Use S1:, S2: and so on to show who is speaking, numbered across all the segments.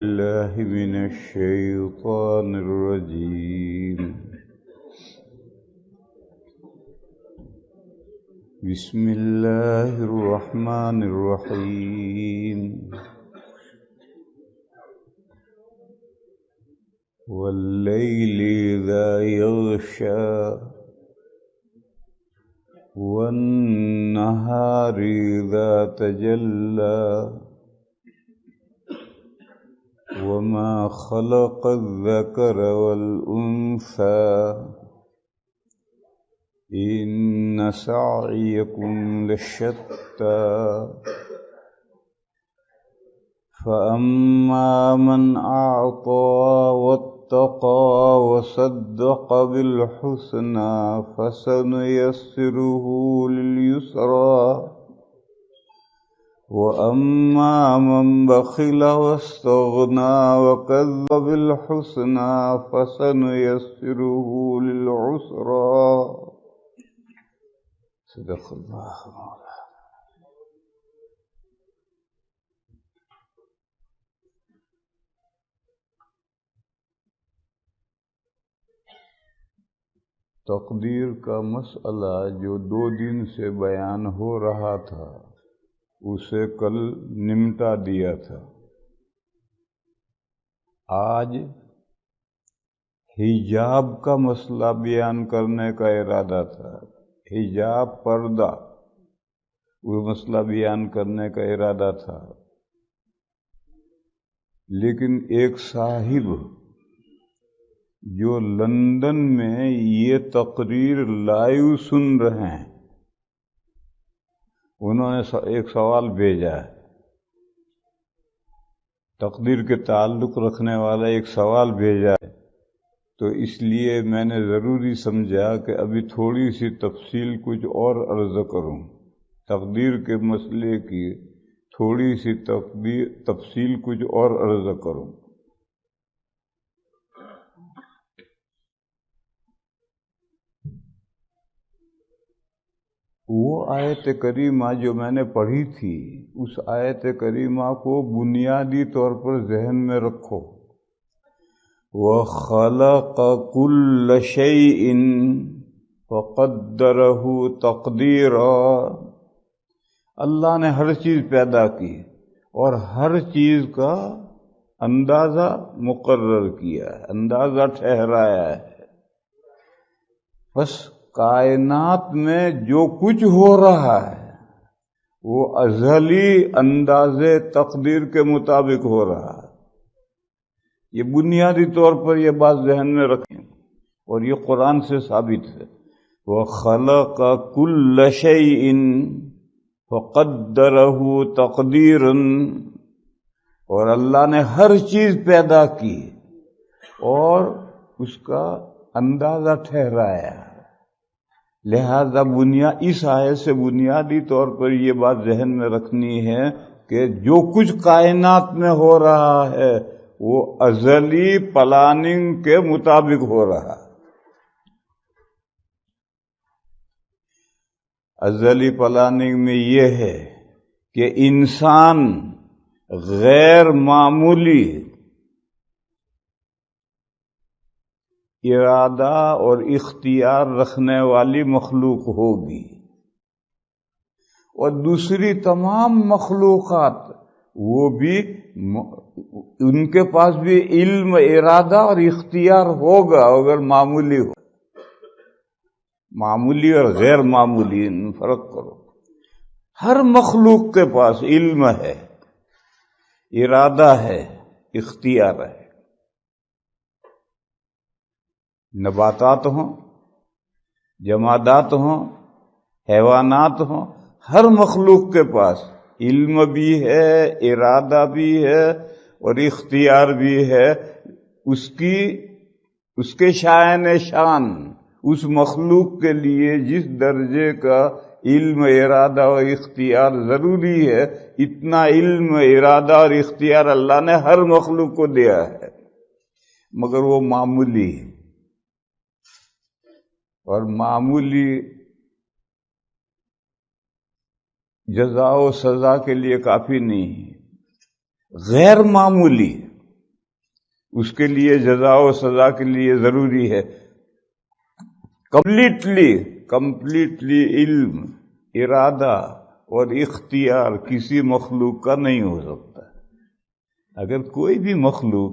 S1: الله من الشيطان الرجيم. بسم الله الرحمن الرحيم. والليل إذا يغشى والنهار إذا تجلى وما خلق الذكر والأنثى إن سعيكم لشتى فأما من أعطى واتقى وصدق بالحسنى فسنيسره لليسرى وأما من بخل واستغنى وكذب بالحسنى فسنيسره للعسرى. صدق الله مولانا. تقدیر کا مسئلہ جو 2 دن سے بیان ہو رہا تھا اسے کل نمٹا دیا تھا. آج حجاب کا مسئلہ بیان کرنے کا ارادہ تھا. حجاب پردہ وہ مسئلہ بیان کرنے کا ارادہ تھا، لیکن ایک صاحب جو لندن میں یہ تقریر لائیو سن رہے ہیں انہوں نے ایک سوال بھیجا ہے. تقدیر کے تعلق رکھنے والا ایک سوال بھیجا ہے، تو اس لیے میں نے ضروری سمجھا کہ ابھی تھوڑی سی تفصیل کچھ اور عرض کروں. تقدیر کے مسئلے کی تھوڑی سی تفصیل کچھ اور عرض کروں. وہ آیت کریمہ جو میں نے پڑھی تھی اس آیت کریمہ کو بنیادی طور پر ذہن میں رکھو. وَخَلَقَ كُلَّ شَيْءٍ فَقَدَّرَهُ تَقْدِيرًا. اللہ نے ہر چیز پیدا کی اور ہر چیز کا اندازہ مقرر کیا ہے، اندازہ ٹھہرایا ہے. بس کائنات میں جو کچھ ہو رہا ہے وہ ازلی اندازے تقدیر کے مطابق ہو رہا ہے. یہ بنیادی طور پر یہ بات ذہن میں رکھیں اور یہ قرآن سے ثابت ہے. وَخَلَقَ كُلَّ شَيْءٍ فَقَدَّرَهُ تَقْدِيرًا. اور اللہ نے ہر چیز پیدا کی اور اس کا اندازہ ٹھہرایا. لہذا اس آیت سے بنیادی طور پر یہ بات ذہن میں رکھنی ہے کہ جو کچھ کائنات میں ہو رہا ہے وہ ازلی پلاننگ کے مطابق ہو رہا ہے. ازلی پلاننگ میں یہ ہے کہ انسان غیر معمولی ارادہ اور اختیار رکھنے والی مخلوق ہوگی، اور دوسری تمام مخلوقات وہ بھی ان کے پاس بھی علم، ارادہ اور اختیار ہوگا اگر معمولی ہو. معمولی اور غیر معمولی فرق کرو. ہر مخلوق کے پاس علم ہے، ارادہ ہے، اختیار ہے. نباتات ہوں، جمادات ہوں، حیوانات ہوں، ہر مخلوق کے پاس علم بھی ہے، ارادہ بھی ہے اور اختیار بھی ہے. اس کے شائن شان اس مخلوق کے لیے جس درجے کا علم، ارادہ اور اختیار ضروری ہے اتنا علم، ارادہ اور اختیار اللہ نے ہر مخلوق کو دیا ہے، مگر وہ معمولی ہے. اور معمولی جزا و سزا کے لیے کافی نہیں ہے، غیر معمولی اس کے لیے جزا و سزا کے لیے ضروری ہے کمپلیٹلی علم، ارادہ اور اختیار کسی مخلوق کا نہیں ہو سکتا۔ اگر کوئی بھی مخلوق،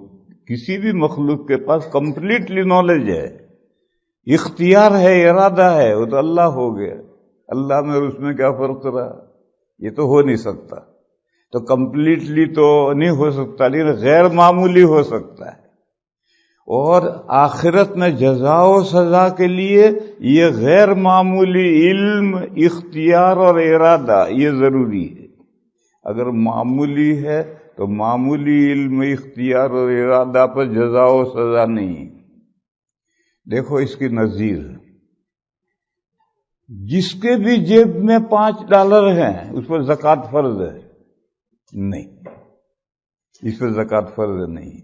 S1: کسی بھی مخلوق کے پاس کمپلیٹلی نالج ہے، اختیار ہے، ارادہ ہے، وہ تو اللہ ہو گیا۔ اللہ میں اور اس میں کیا فرق رہا؟ یہ تو ہو نہیں سکتا۔ تو کمپلیٹلی تو نہیں ہو سکتا، لیکن غیر معمولی ہو سکتا ہے۔ اور آخرت میں جزا و سزا کے لیے یہ غیر معمولی علم، اختیار اور ارادہ یہ ضروری ہے۔ اگر معمولی ہے تو معمولی علم، اختیار اور ارادہ پر جزا و سزا نہیں۔ دیکھو اس کی نظیر، جس کے بھی جیب میں $5 ہیں اس پر زکوٰۃ فرض ہے؟ نہیں، اس پر زکوٰۃ فرض نہیں۔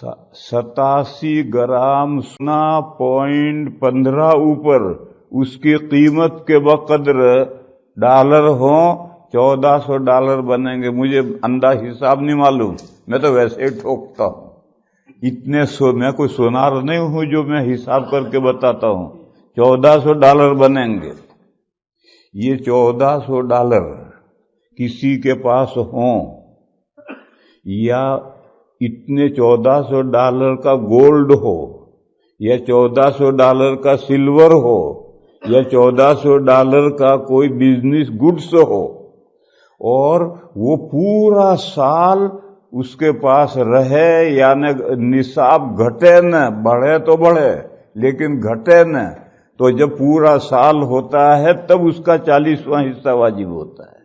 S1: 87 گرام $0.15 اوپر اس کی قیمت کے بقدر ڈالر ہوں، $1400 بنیں گے۔ مجھے انداز حساب نہیں معلوم، میں تو ویسے ہی ٹھوکتا ہوں۔ میں کوئی سونار نہیں ہوں جو میں حساب کر کے بتاتا ہوں۔ $1400 بنیں گے۔ یہ $1400 کسی کے پاس ہوں، یا اتنے $1400 کا گولڈ ہو، یا $1400 کا سلور ہو، یا $1400 کا کوئی بزنس گڈس ہو، اور وہ پورا سال اس کے پاس رہے، یعنی نصاب گھٹے نہ، بڑھے تو بڑھے لیکن گھٹے نہ، تو جب پورا سال ہوتا ہے تب اس کا 40واں حصہ واجب ہوتا ہے۔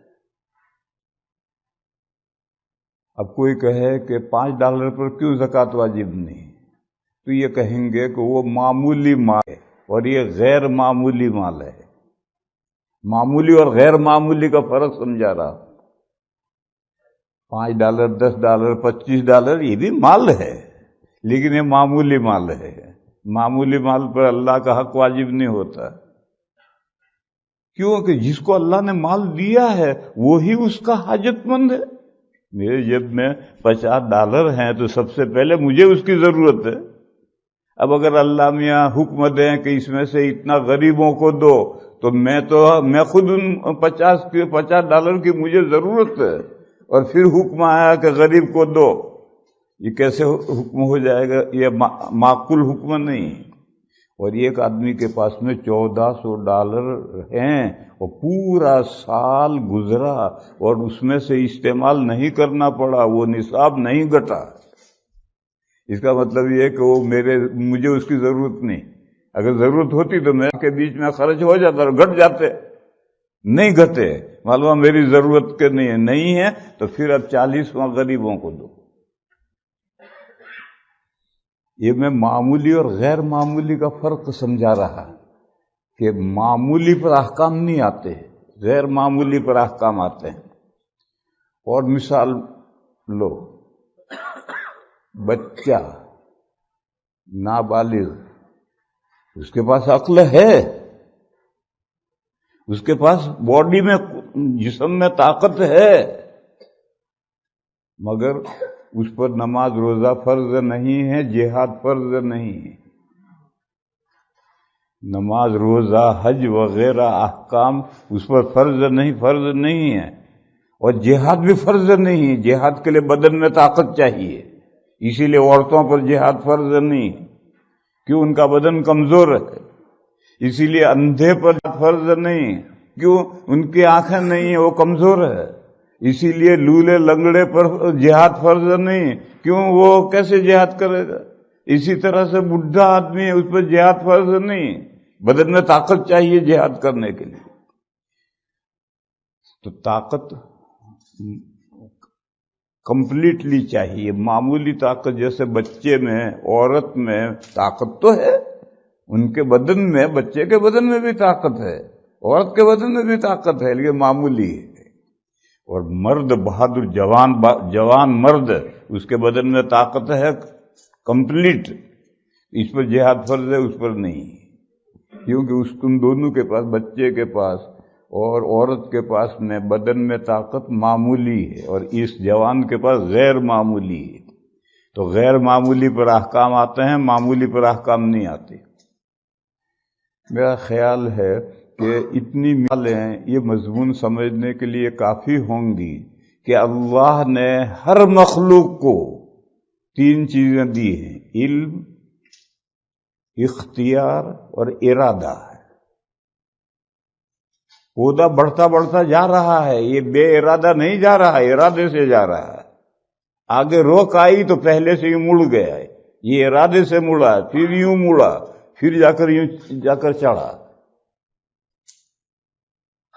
S1: اب کوئی کہے کہ $5 پر کیوں زکوٰۃ واجب نہیں، تو یہ کہیں گے کہ وہ معمولی مال ہے اور یہ غیر معمولی مال ہے۔ معمولی اور غیر معمولی کا فرق سمجھا رہا۔ $5، $10، $25 یہ بھی مال ہے، لیکن یہ معمولی مال ہے۔ معمولی مال پر اللہ کا حق واجب نہیں ہوتا، کیونکہ جس کو اللہ نے مال دیا ہے وہی اس کا حاجت مند ہے۔ میرے جیب میں $50 ہیں تو سب سے پہلے مجھے اس کی ضرورت ہے۔ اب اگر اللہ میاں حکم دیں کہ اس میں سے اتنا غریبوں کو دو، تو میں خود ان $50 کی مجھے ضرورت ہے، اور پھر حکم آیا کہ غریب کو دو، یہ کیسے حکم ہو جائے گا؟ یہ معقول حکم نہیں۔ اور ایک آدمی کے پاس میں $1400 ہیں اور پورا سال گزرا اور اس میں سے استعمال نہیں کرنا پڑا، وہ نصاب نہیں گھٹا، اس کا مطلب یہ ہے کہ وہ مجھے اس کی ضرورت نہیں۔ اگر ضرورت ہوتی تو میں کے بیچ میں خرچ ہو جاتا اور گھٹ جاتے، نہیں گھٹے، معلوم میری ضرورت کے نہیں ہے، تو پھر اب 40واں غریبوں کو دو۔ یہ میں معمولی اور غیر معمولی کا فرق سمجھا رہا کہ معمولی پر احکام نہیں آتے، غیر معمولی پر احکام آتے ہیں۔ اور مثال لو، بچہ نابالغ، اس کے پاس عقل ہے، اس کے پاس باڈی میں، جسم میں طاقت ہے، مگر اس پر نماز روزہ فرض نہیں ہے، جہاد فرض نہیں ہے۔ نماز روزہ حج وغیرہ احکام اس پر فرض نہیں ہے، اور جہاد بھی فرض نہیں ہے۔ جہاد کے لیے بدن میں طاقت چاہیے، اسی لیے عورتوں پر جہاد فرض نہیں ہے، کیوں؟ ان کا بدن کمزور ہے۔ اسی لیے اندھے پر فرض نہیں ہے، کیوں؟ ان کی آنکھیں نہیں ہیں، وہ کمزور ہے۔ اسی لیے لولے لنگڑے پر جہاد فرض نہیں، کیوں؟ وہ کیسے جہاد کرے گا؟ اسی طرح سے بڈھا آدمی ہے، اس پر جہاد فرض نہیں، بدن میں طاقت چاہیے جہاد کرنے کے لیے۔ تو طاقت کمپلیٹلی چاہیے۔ معمولی طاقت جیسے بچے میں، عورت میں طاقت تو ہے، ان کے بدن میں، بچے کے بدن میں بھی طاقت ہے، عورت کے بدن میں بھی طاقت ہے، لیکن معمولی ہے۔ اور مرد بہادر جوان مرد، اس کے بدن میں طاقت ہے کمپلیٹ، اس پر جہاد فرض ہے، اس پر نہیں، کیونکہ ان دونوں کے پاس، بچے کے پاس اور عورت کے پاس میں بدن میں طاقت معمولی ہے اور اس جوان کے پاس غیر معمولی ہے، تو غیر معمولی پر احکام آتے ہیں، معمولی پر احکام نہیں آتے۔ میرا خیال ہے کہ اتنی مثالیں یہ مضمون سمجھنے کے لیے کافی ہوں گی کہ اللہ نے ہر مخلوق کو 3 چیزیں دی ہیں: علم، اختیار اور ارادہ۔ پودا بڑھتا بڑھتا جا رہا ہے، یہ بے ارادہ نہیں جا رہا، ارادے سے جا رہا ہے۔ آگے روک آئی تو پہلے سے ہی مڑ گیا ہے، یہ ارادے سے مڑا، پھر یوں مڑا، پھر جا کر چڑھا۔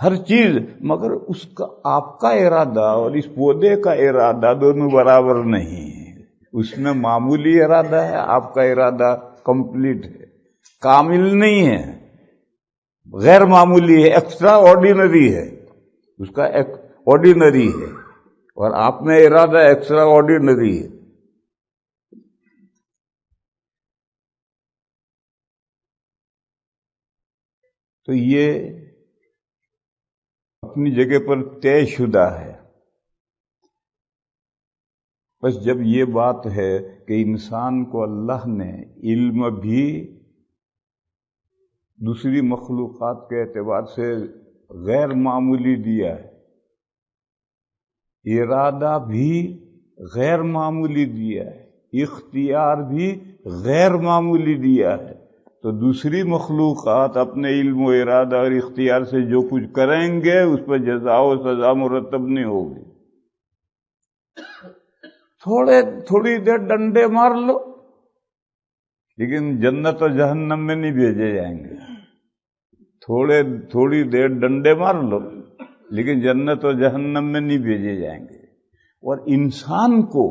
S1: ہر چیز، مگر اس کا آپ کا ارادہ اور اس پودے کا ارادہ دونوں برابر نہیں ہے۔ اس میں معمولی ارادہ ہے، آپ کا ارادہ کمپلیٹ ہے، کامل نہیں ہے، غیر معمولی ہے، ایکسٹرا آرڈینری ہے، اس کا ایک آرڈینری ہے، اور آپ میں ارادہ ایکسٹرا آرڈینری ہے۔ تو یہ اپنی جگہ پر طے شدہ ہے۔ بس جب یہ بات ہے کہ انسان کو اللہ نے علم بھی دوسری مخلوقات کے اعتبار سے غیر معمولی دیا ہے، ارادہ بھی غیر معمولی دیا ہے، اختیار بھی غیر معمولی دیا ہے، تو دوسری مخلوقات اپنے علم و ارادہ اور اختیار سے جو کچھ کریں گے اس پر جزا و سزا مرتب نہیں ہوگی۔ تھوڑی دیر ڈنڈے مار لو، لیکن جنت اور جہنم میں نہیں بھیجے جائیں گے۔ تھوڑی دیر ڈنڈے مار لو، لیکن جنت اور جہنم میں نہیں بھیجے جائیں گے۔ اور انسان کو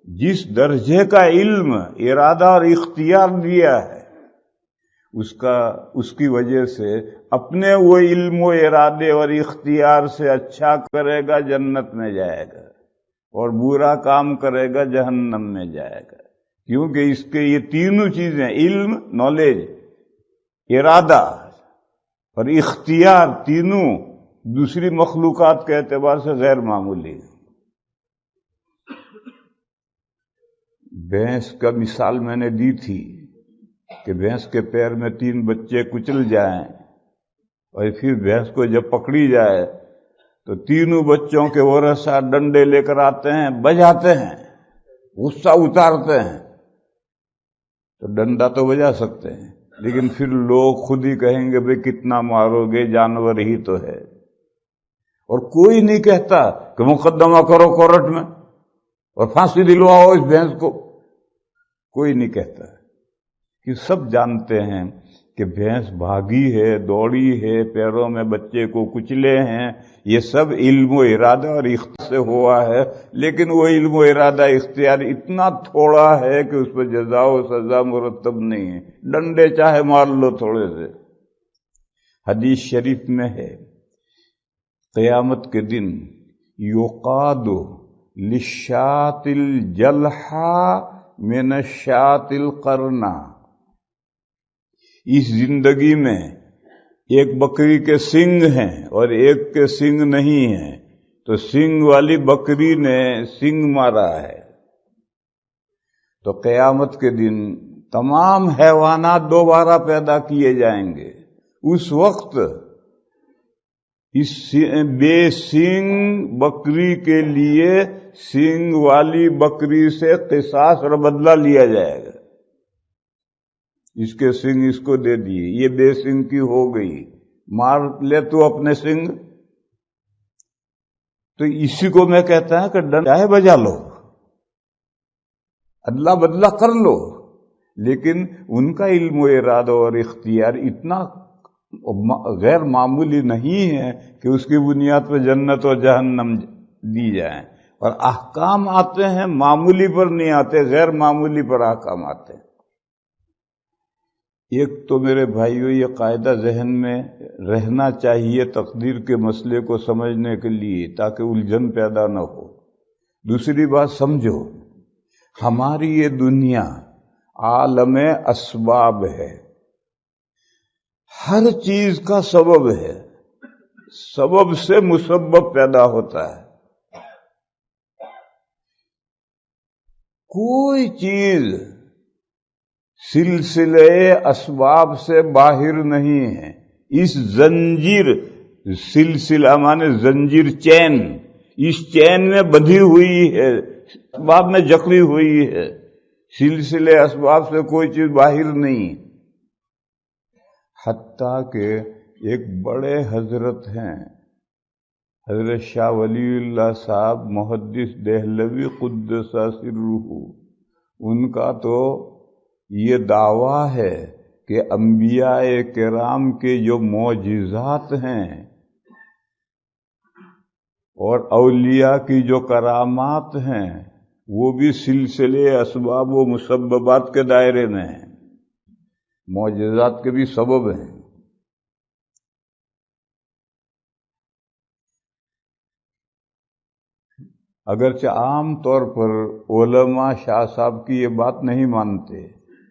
S1: جس درجے کا علم، ارادہ اور اختیار دیا ہے، اس کی وجہ سے اپنے وہ علم و ارادے اور اختیار سے اچھا کرے گا جنت میں جائے گا، اور برا کام کرے گا جہنم میں جائے گا، کیونکہ اس کے یہ تینوں چیزیں، علم، نالج، ارادہ اور اختیار، تینوں دوسری مخلوقات کے اعتبار سے غیر معمولی ہے۔ بھینس کا مثال میں نے دی تھی کہ بھینس کے پیر میں 3 بچے کچل جائیں، اور پھر بھینس کو جب پکڑی جائے تو تینوں بچوں کے ورثہ ڈنڈے لے کر آتے ہیں، بجاتے ہیں، غصہ اتارتے ہیں، تو ڈنڈا تو بجا سکتے ہیں، لیکن پھر لوگ خود ہی کہیں گے بھئی کتنا مارو گے، جانور ہی تو ہے۔ اور کوئی نہیں کہتا کہ مقدمہ کرو کورٹ میں اور پھانسی دلواؤ اس بھینس کو، کوئی نہیں کہتا، کہ سب جانتے ہیں کہ بھینس بھاگی ہے، دوڑی ہے، پیروں میں بچے کو کچلے ہیں، یہ سب علم و ارادہ اور اختیار سے ہوا ہے، لیکن وہ علم و ارادہ اختیار اتنا تھوڑا ہے کہ اس پر جزا و سزا مرتب نہیں ہے، ڈنڈے چاہے مار لو تھوڑے سے۔ حدیث شریف میں ہے قیامت کے دن یقاد للشاة الجلحى من الشاة القرنى، اس زندگی میں ایک بکری کے سنگ ہیں اور ایک کے سنگ نہیں ہیں، تو سنگ والی بکری نے سنگ مارا ہے، تو قیامت کے دن تمام حیوانات دوبارہ پیدا کیے جائیں گے۔ اس وقت اس بے سنگ بکری کے لیے سنگ والی بکری سے قصاص اور بدلہ لیا جائے گا، اس کے سنگ اس کو دے دیے، یہ بے سنگ کی ہو گئی، مار لے تو اپنے سنگ۔ تو اسی کو میں کہتا ہوں کہ ڈنڈا چاہے بجا لو، ادلا بدلہ کر لو، لیکن ان کا علم و ارادہ اور اختیار اتنا غیر معمولی نہیں ہے کہ اس کی بنیاد پر جنت اور جہنم دی جائیں، اور احکام آتے ہیں معمولی پر نہیں آتے، غیر معمولی پر احکام آتے ہیں۔ ایک تو میرے بھائیو یہ قاعدہ ذہن میں رہنا چاہیے تقدیر کے مسئلے کو سمجھنے کے لیے، تاکہ الجھن پیدا نہ ہو۔ دوسری بات سمجھو، ہماری یہ دنیا عالم اسباب ہے، ہر چیز کا سبب ہے، سبب سے مسبب پیدا ہوتا ہے. کوئی چیز سلسلے اسباب سے باہر نہیں ہے. اس زنجیر، سلسلہ مانے زنجیر، چین، اس چین میں بندھی ہوئی ہے، اسباب میں جکڑی ہوئی ہے. سلسلے اسباب سے کوئی چیز باہر نہیں. حتیٰ کہ ایک بڑے حضرت ہیں، حضرت شاہ ولی اللہ صاحب محدث دہلوی قدس سرہ، ان کا تو یہ دعویٰ ہے کہ انبیاء کرام کے جو معجزات ہیں اور اولیاء کی جو کرامات ہیں وہ بھی سلسلے اسباب و مسببات کے دائرے میں ہیں، معجزات کے بھی سبب ہیں. اگرچہ عام طور پر علماء شاہ صاحب کی یہ بات نہیں مانتے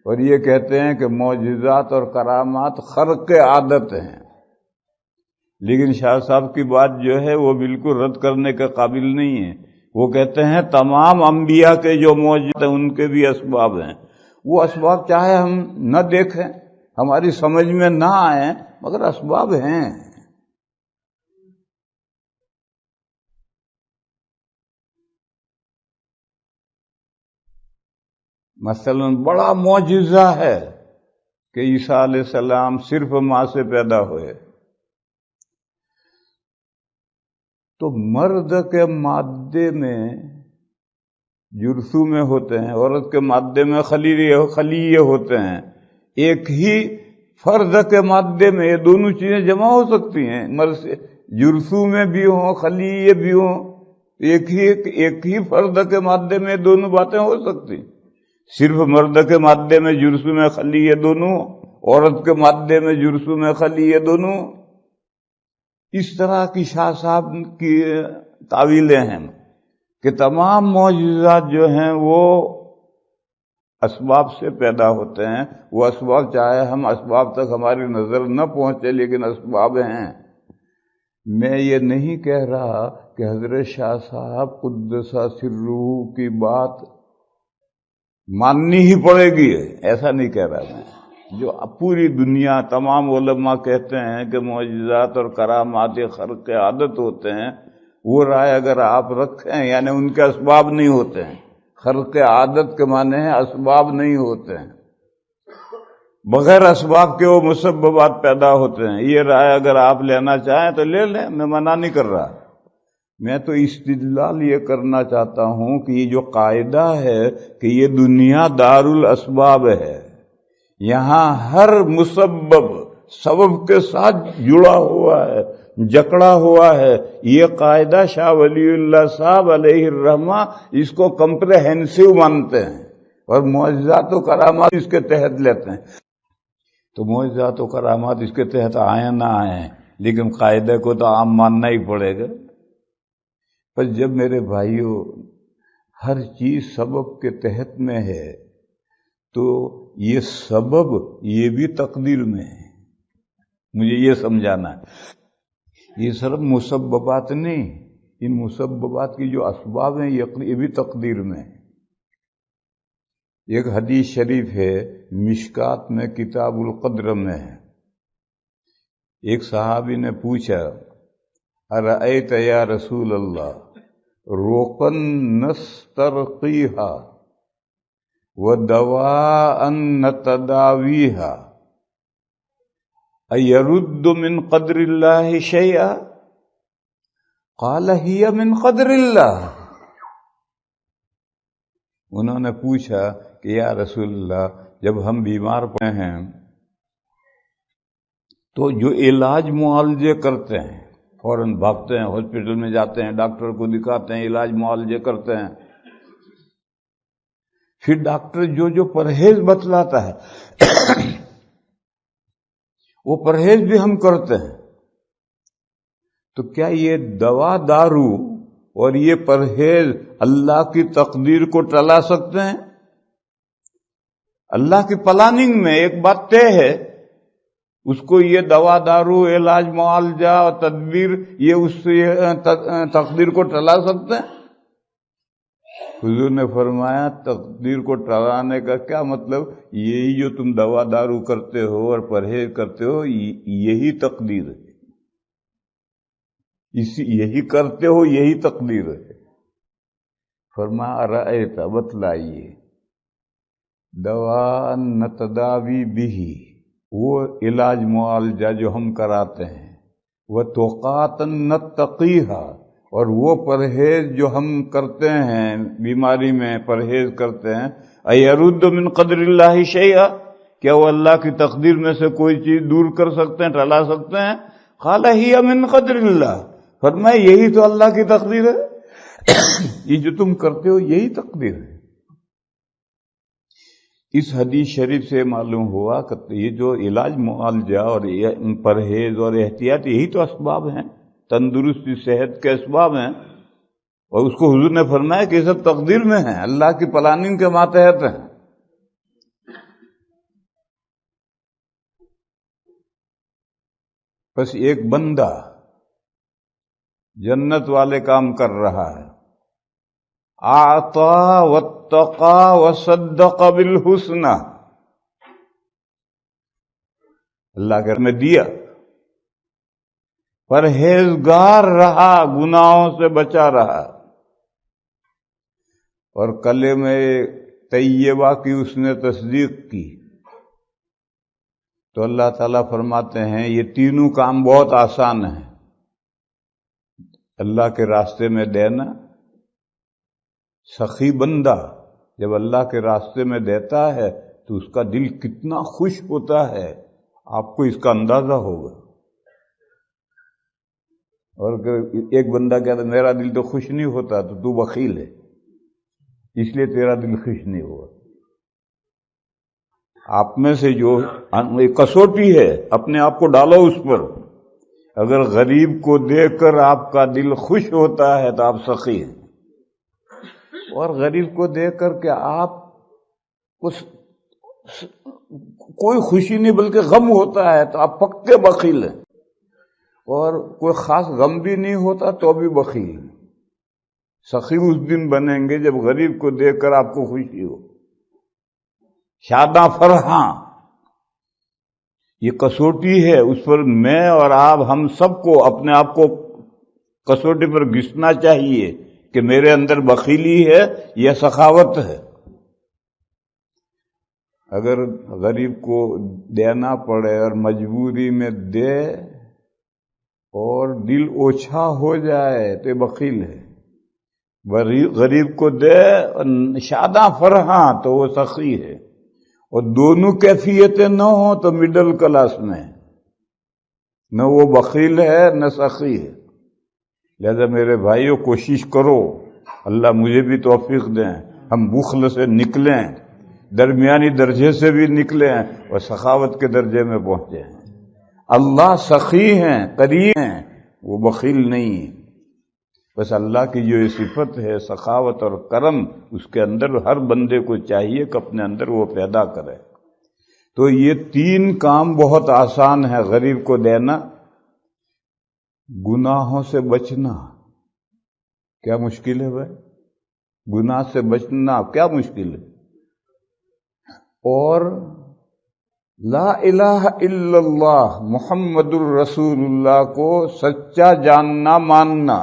S1: اور یہ کہتے ہیں کہ معجزات اور کرامات خرق عادت ہیں، لیکن شاہ صاحب کی بات جو ہے وہ بالکل رد کرنے کے قابل نہیں ہے. وہ کہتے ہیں تمام انبیاء کے جو معجزات ہیں ان کے بھی اسباب ہیں. وہ اسباب چاہے ہم نہ دیکھیں، ہماری سمجھ میں نہ آئیں، مگر اسباب ہیں. مثلا بڑا معجزہ ہے کہ عیسیٰ علیہ السلام صرف ماں سے پیدا ہوئے. تو مرد کے مادے میں جرثومے ہوتے ہیں، عورت کے مادے میں خلیے ہوتے ہیں. ایک ہی فرد کے مادے میں یہ دونوں چیزیں جمع ہو سکتی ہیں. جرثومے بھی ہوں، خلیے بھی ہوں، ایک ہی فرد کے مادے میں دونوں باتیں ہو سکتی ہیں. صرف مرد کے مادے میں جرثومے خلیے دونوں، عورت کے مادے میں جرثومے خلیے دونوں. اس طرح کی شاہ صاحب کی تعویلیں ہیں کہ تمام معجزات جو ہیں وہ اسباب سے پیدا ہوتے ہیں. وہ اسباب چاہے ہم اسباب تک ہماری نظر نہ پہنچے لیکن اسباب ہیں. میں یہ نہیں کہہ رہا کہ حضرت شاہ صاحب قدس سرہ کی بات ماننی ہی پڑے گی، ایسا نہیں کہہ رہا میں. جو پوری دنیا تمام علماء کہتے ہیں کہ معجزات اور کرامات خرق عادت ہوتے ہیں، وہ رائے اگر آپ رکھیں یعنی ان کے اسباب نہیں ہوتے ہیں. خرق عادت کے معنی ہے اسباب نہیں ہوتے ہیں، بغیر اسباب کے وہ مسببات پیدا ہوتے ہیں. یہ رائے اگر آپ لینا چاہیں تو لے لیں، میں منع نہیں کر رہا. میں تو استدلال یہ کرنا چاہتا ہوں کہ یہ جو قاعدہ ہے کہ یہ دنیا دار الاسباب ہے، یہاں ہر مسبب سبب کے ساتھ جڑا ہوا ہے، جکڑا ہوا ہے. یہ قاعدہ شاہ ولی اللہ صاحب علیہ الرحمہ اس کو کمپریہنسو مانتے ہیں اور معجزات و کرامات اس کے تحت لیتے ہیں. تو معجزات و کرامات اس کے تحت آئیں نہ آئیں لیکن قاعدے کو تو عام ماننا ہی پڑے گا. پر جب میرے بھائیوں ہر چیز سبب کے تحت میں ہے تو یہ سبب یہ بھی تقدیر میں ہے. مجھے یہ سمجھانا ہے، یہ صرف مسببات نہیں، ان مسببات کی جو اسباب ہیں یہ بھی تقدیر میں ہے. ایک حدیث شریف ہے مشکات میں کتاب القدر میں ہے. ایک صحابی نے پوچھا ارأیت یا رسول اللہ روقن نسترقیہا ودواء نتداویہا ایرد من قدر اللہ شیئا قال ہی من قدر اللہ. انہوں نے پوچھا کہ یا رسول اللہ جب ہم بیمار پڑے ہیں تو جو علاج معالجے کرتے ہیں فوراً بھاگتے ہیں، ہاسپٹل میں جاتے ہیں، ڈاکٹر کو دکھاتے ہیں، علاج معالجے کرتے ہیں. پھر ڈاکٹر جو پرہیز بتلاتا ہے وہ پرہیز بھی ہم کرتے ہیں. تو کیا یہ دوا دارو اور یہ پرہیز اللہ کی تقدیر کو ٹلا سکتے ہیں؟ اللہ کی پلاننگ میں ایک بات طے ہے اس کو یہ دوا دارو علاج معالجہ اور تدبیر یہ اس سے تقدیر کو ٹلا سکتے ہیں؟ حضور نے فرمایا تقدیر کو ٹلانے کا کیا مطلب؟ یہی جو تم دوا دارو کرتے ہو اور پرہیز کرتے ہو یہی تقدیر ہے، یہی کرتے ہو یہی تقدیر ہے۔ فرمایا رأیت، بتلائیے، دوا نتداوی بھی، وہ علاج معالجہ جو ہم کراتے ہیں، وہ توقاتن نتقیہا، اور وہ پرہیز جو ہم کرتے ہیں بیماری میں پرہیز کرتے ہیں، ایرد من قدر اللہ شیئا، کیا وہ اللہ کی تقدیر میں سے کوئی چیز دور کر سکتے ہیں، ٹلا سکتے ہیں؟ قال ہی من قدر اللہ، فرمایا یہی تو اللہ کی تقدیر ہے، یہ جو تم کرتے ہو یہی تقدیر ہے۔ اس حدیث شریف سے معلوم ہوا کہ یہ جو علاج معالجہ اور پرہیز اور احتیاط یہی تو اسباب ہیں، تندرستی صحت کے اسباب ہیں، اور اس کو حضور نے فرمایا کہ یہ سب تقدیر میں ہیں، اللہ کی پلاننگ کے ماتحت ہیں۔ بس ایک بندہ جنت والے کام کر رہا ہے، اعطا واتقا وصدق بالحسنى، اللہ کے میں دیا، پرہیزگار رہا، گناہوں سے بچا رہا، اور کلمہ طیبہ کی اس نے تصدیق کی، تو اللہ تعالیٰ فرماتے ہیں یہ تینوں کام بہت آسان ہیں۔ اللہ کے راستے میں دینا، سخی بندہ جب اللہ کے راستے میں دیتا ہے تو اس کا دل کتنا خوش ہوتا ہے، آپ کو اس کا اندازہ ہوگا۔ اور ایک بندہ کہتا ہے میرا دل تو خوش نہیں ہوتا، تو بخیل ہے، اس لیے تیرا دل خوش نہیں ہوا۔ آپ میں سے جو کسوٹی ہے اپنے آپ کو ڈالو اس پر، اگر غریب کو دیکھ کر آپ کا دل خوش ہوتا ہے تو آپ سخی ہیں، اور غریب کو دیکھ کر کہ آپ کوئی خوشی نہیں بلکہ غم ہوتا ہے تو آپ پکے بخیل ہیں، اور کوئی خاص غم بھی نہیں ہوتا تو بھی بخیل ہیں۔ سخی اس دن بنیں گے جب غریب کو دیکھ کر آپ کو خوشی ہو، شاداں فرحاں، یہ کسوٹی ہے، اس پر میں اور آپ ہم سب کو اپنے آپ کو کسوٹی پر گھسنا چاہیے کہ میرے اندر بخیلی ہے یا سخاوت ہے۔ اگر غریب کو دینا پڑے اور مجبوری میں دے اور دل اوچھا ہو جائے تو یہ بخیل ہے، غریب کو دے شاداں فرحاں تو وہ سخی ہے، اور دونوں کیفیتیں نہ ہوں تو مڈل کلاس میں، نہ وہ بخیل ہے نہ سخی ہے۔ لہذا میرے بھائیوں کوشش کرو، اللہ مجھے بھی توفیق دیں، ہم بخل سے نکلیں، درمیانی درجے سے بھی نکلیں اور سخاوت کے درجے میں پہنچے ہیں۔ اللہ سخی ہیں، قریب ہیں، وہ بخیل نہیں ہیں۔ بس اللہ کی جو یہ صفت ہے سخاوت اور کرم، اس کے اندر ہر بندے کو چاہیے کہ اپنے اندر وہ پیدا کرے۔ تو یہ تین کام بہت آسان ہے، غریب کو دینا، گناہوں سے بچنا، کیا مشکل ہے بھائی؟ گناہ سے بچنا کیا مشکل ہے؟ اور لا الہ الا اللہ محمد الرسول اللہ کو سچا جاننا ماننا،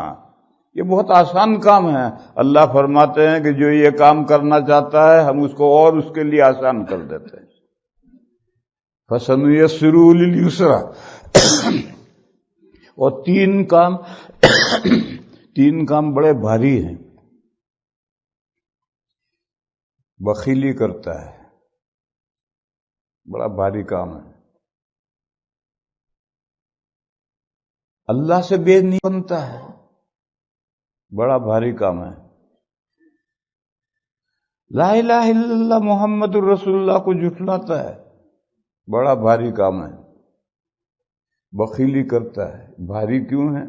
S1: یہ بہت آسان کام ہے۔ اللہ فرماتے ہیں کہ جو یہ کام کرنا چاہتا ہے ہم اس کو اور اس کے لیے آسان کر دیتے ہیں۔ فَسَنُيَسِّرُهُ لِلْيُسْرَىٰ، اور تین کام بڑے بھاری ہیں۔ بخیلی کرتا ہے، بڑا بھاری کام ہے۔ اللہ سے بے نہیں بنتا ہے، بڑا بھاری کام ہے۔ لا الہ الا اللہ محمد الرسول اللہ کو جھٹلاتا ہے، بڑا بھاری کام ہے۔ بخیلی کرتا ہے، بھاری کیوں ہے؟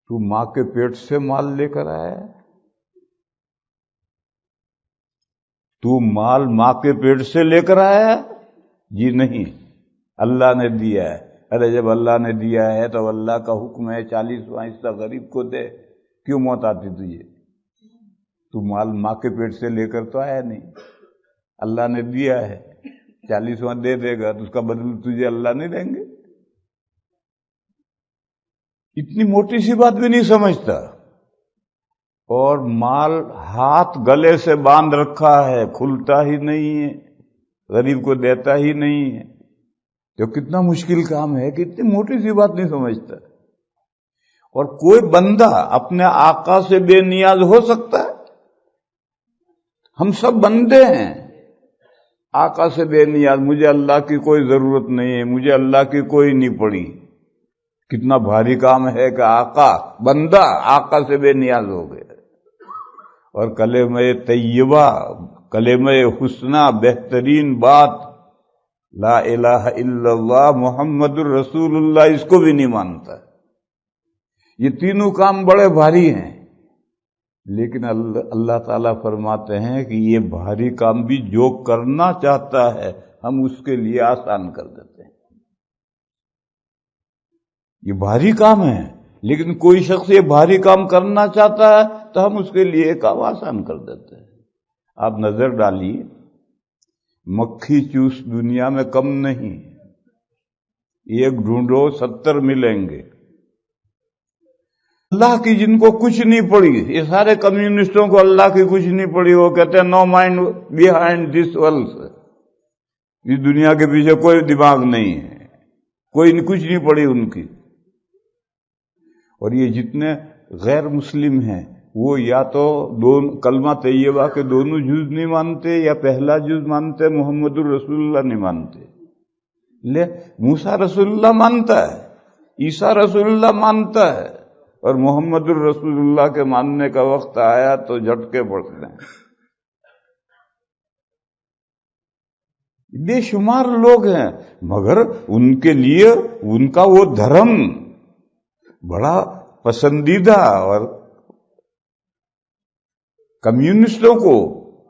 S1: تو ماں کے پیٹ سے مال لے کر آیا ہے، تو مال ماں کے پیٹ سے لے کر آیا ہے، جی نہیں، اللہ نے دیا ہے۔ ارے جب اللہ نے دیا ہے تو اللہ کا حکم ہے 40واں حصہ غریب کو دے، کیوں موت آتی تجھے؟ تو مال ماں کے پیٹ سے لے کر تو آیا نہیں، اللہ نے دیا ہے، 40واں دے دے گا تو اس کا بدل تجھے اللہ نہیں دیں گے؟ اتنی موٹی سی بات بھی نہیں سمجھتا، اور مال ہاتھ گلے سے باندھ رکھا ہے، کھلتا ہی نہیں ہے، غریب کو دیتا ہی نہیں ہے، جو کتنا مشکل کام ہے کہ اتنی موٹی سی بات نہیں سمجھتا۔ اور کوئی بندہ اپنے آقا سے بے نیاز ہو سکتا ہے؟ ہم سب بندے ہیں، آقا سے بے نیاز، مجھے اللہ کی کوئی ضرورت نہیں ہے، مجھے اللہ کی کوئی نہیں پڑی۔ کتنا بھاری کام ہے کہ بندہ آقا سے بے نیاز ہو گیا۔ اور کلمہ طیبہ، کلمہ حسنہ، بہترین بات لا الہ الا اللہ محمد الرسول اللہ، اس کو بھی نہیں مانتا۔ یہ تینوں کام بڑے بھاری ہیں، لیکن اللہ تعالیٰ فرماتے ہیں کہ یہ بھاری کام بھی جو کرنا چاہتا ہے ہم اس کے لیے آسان کر دیتے ہیں۔ یہ بھاری کام ہے، لیکن کوئی شخص یہ بھاری کام کرنا چاہتا ہے تو ہم اس کے لیے کام آسان کر دیتے ہیں۔ آپ نظر ڈالیے، مکھی چوس دنیا میں کم نہیں، ایک ڈھونڈو 70 ملیں گے۔ اللہ کی جن کو کچھ نہیں پڑی، یہ سارے کمیونسٹوں کو اللہ کی کچھ نہیں پڑی، وہ کہتے ہیں نو مائنڈ بیہائنڈ دس ورلڈ، اس دنیا کے پیچھے کوئی دماغ نہیں ہے، کوئی کچھ نہیں پڑی ان کی۔ اور یہ جتنے غیر مسلم ہیں وہ یا تو کلمہ طیبہ کے دونوں جز نہیں مانتے، یا پہلا جز مانتے، محمد الرسول اللہ نہیں مانتے۔ موسیٰ رسول اللہ مانتا ہے، عیسیٰ رسول اللہ مانتا ہے، اور محمد الرسول اللہ کے ماننے کا وقت آیا تو جھٹکے پڑتے ہیں۔ بے شمار لوگ ہیں، مگر ان کے لیے ان کا وہ دھرم بڑا پسندیدہ، اور کمیونسٹوں کو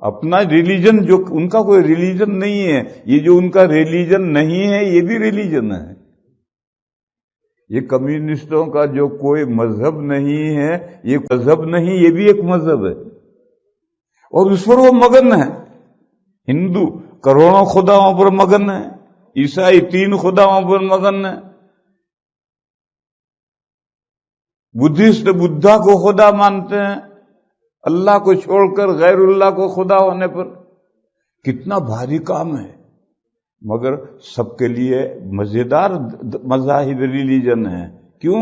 S1: اپنا ریلیجن، جو ان کا کوئی ریلیجن نہیں ہے، یہ جو ان کا ریلیجن نہیں ہے یہ بھی ریلیجن ہے۔ یہ کمیونسٹوں کا جو کوئی مذہب نہیں ہے، یہ مذہب نہیں، یہ بھی ایک مذہب ہے، اور اس پر وہ مگن ہے۔ ہندو کروڑوں خداؤں پر مگن ہے، عیسائی 3 خداؤں پر مگن ہے، بدھسٹ بدھا کو خدا مانتے ہیں، اللہ کو چھوڑ کر غیر اللہ کو خدا ہونے پر۔ کتنا بھاری کام ہے، مگر سب کے لیے مزیدار مذاہب ریلیجن ہے۔ کیوں؟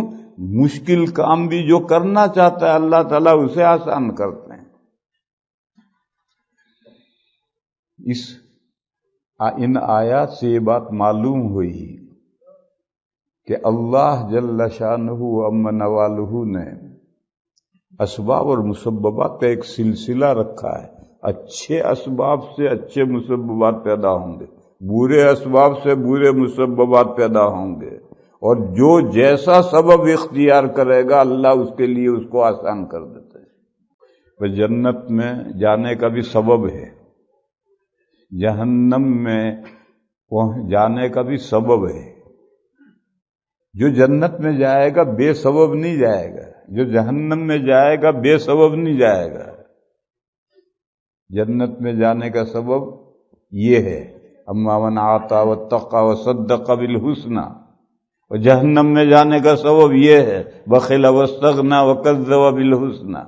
S1: مشکل کام بھی جو کرنا چاہتا ہے اللہ تعالیٰ اسے آسان کرتے ہیں۔ ان آیات سے یہ بات معلوم ہوئی کہ اللہ جل شانہ و عم نوالہ نے اسباب اور مسببات کا ایک سلسلہ رکھا ہے۔ اچھے اسباب سے اچھے مسببات پیدا ہوں گے، برے اسباب سے برے مسببات پیدا ہوں گے، اور جو جیسا سبب اختیار کرے گا اللہ اس کے لیے اس کو آسان کر دیتے ہیں۔ جنت میں جانے کا بھی سبب ہے، جہنم میں جانے کا بھی سبب ہے۔ جو جنت میں جائے گا بے سبب نہیں جائے گا، جو جہنم میں جائے گا بے سبب نہیں جائے گا۔ جنت میں جانے کا سبب یہ ہے اما من آتا واتقى وصدق بالحسنى، اور جہنم میں جانے کا سبب یہ ہے بخل واستغنى وكذب بالحسنى۔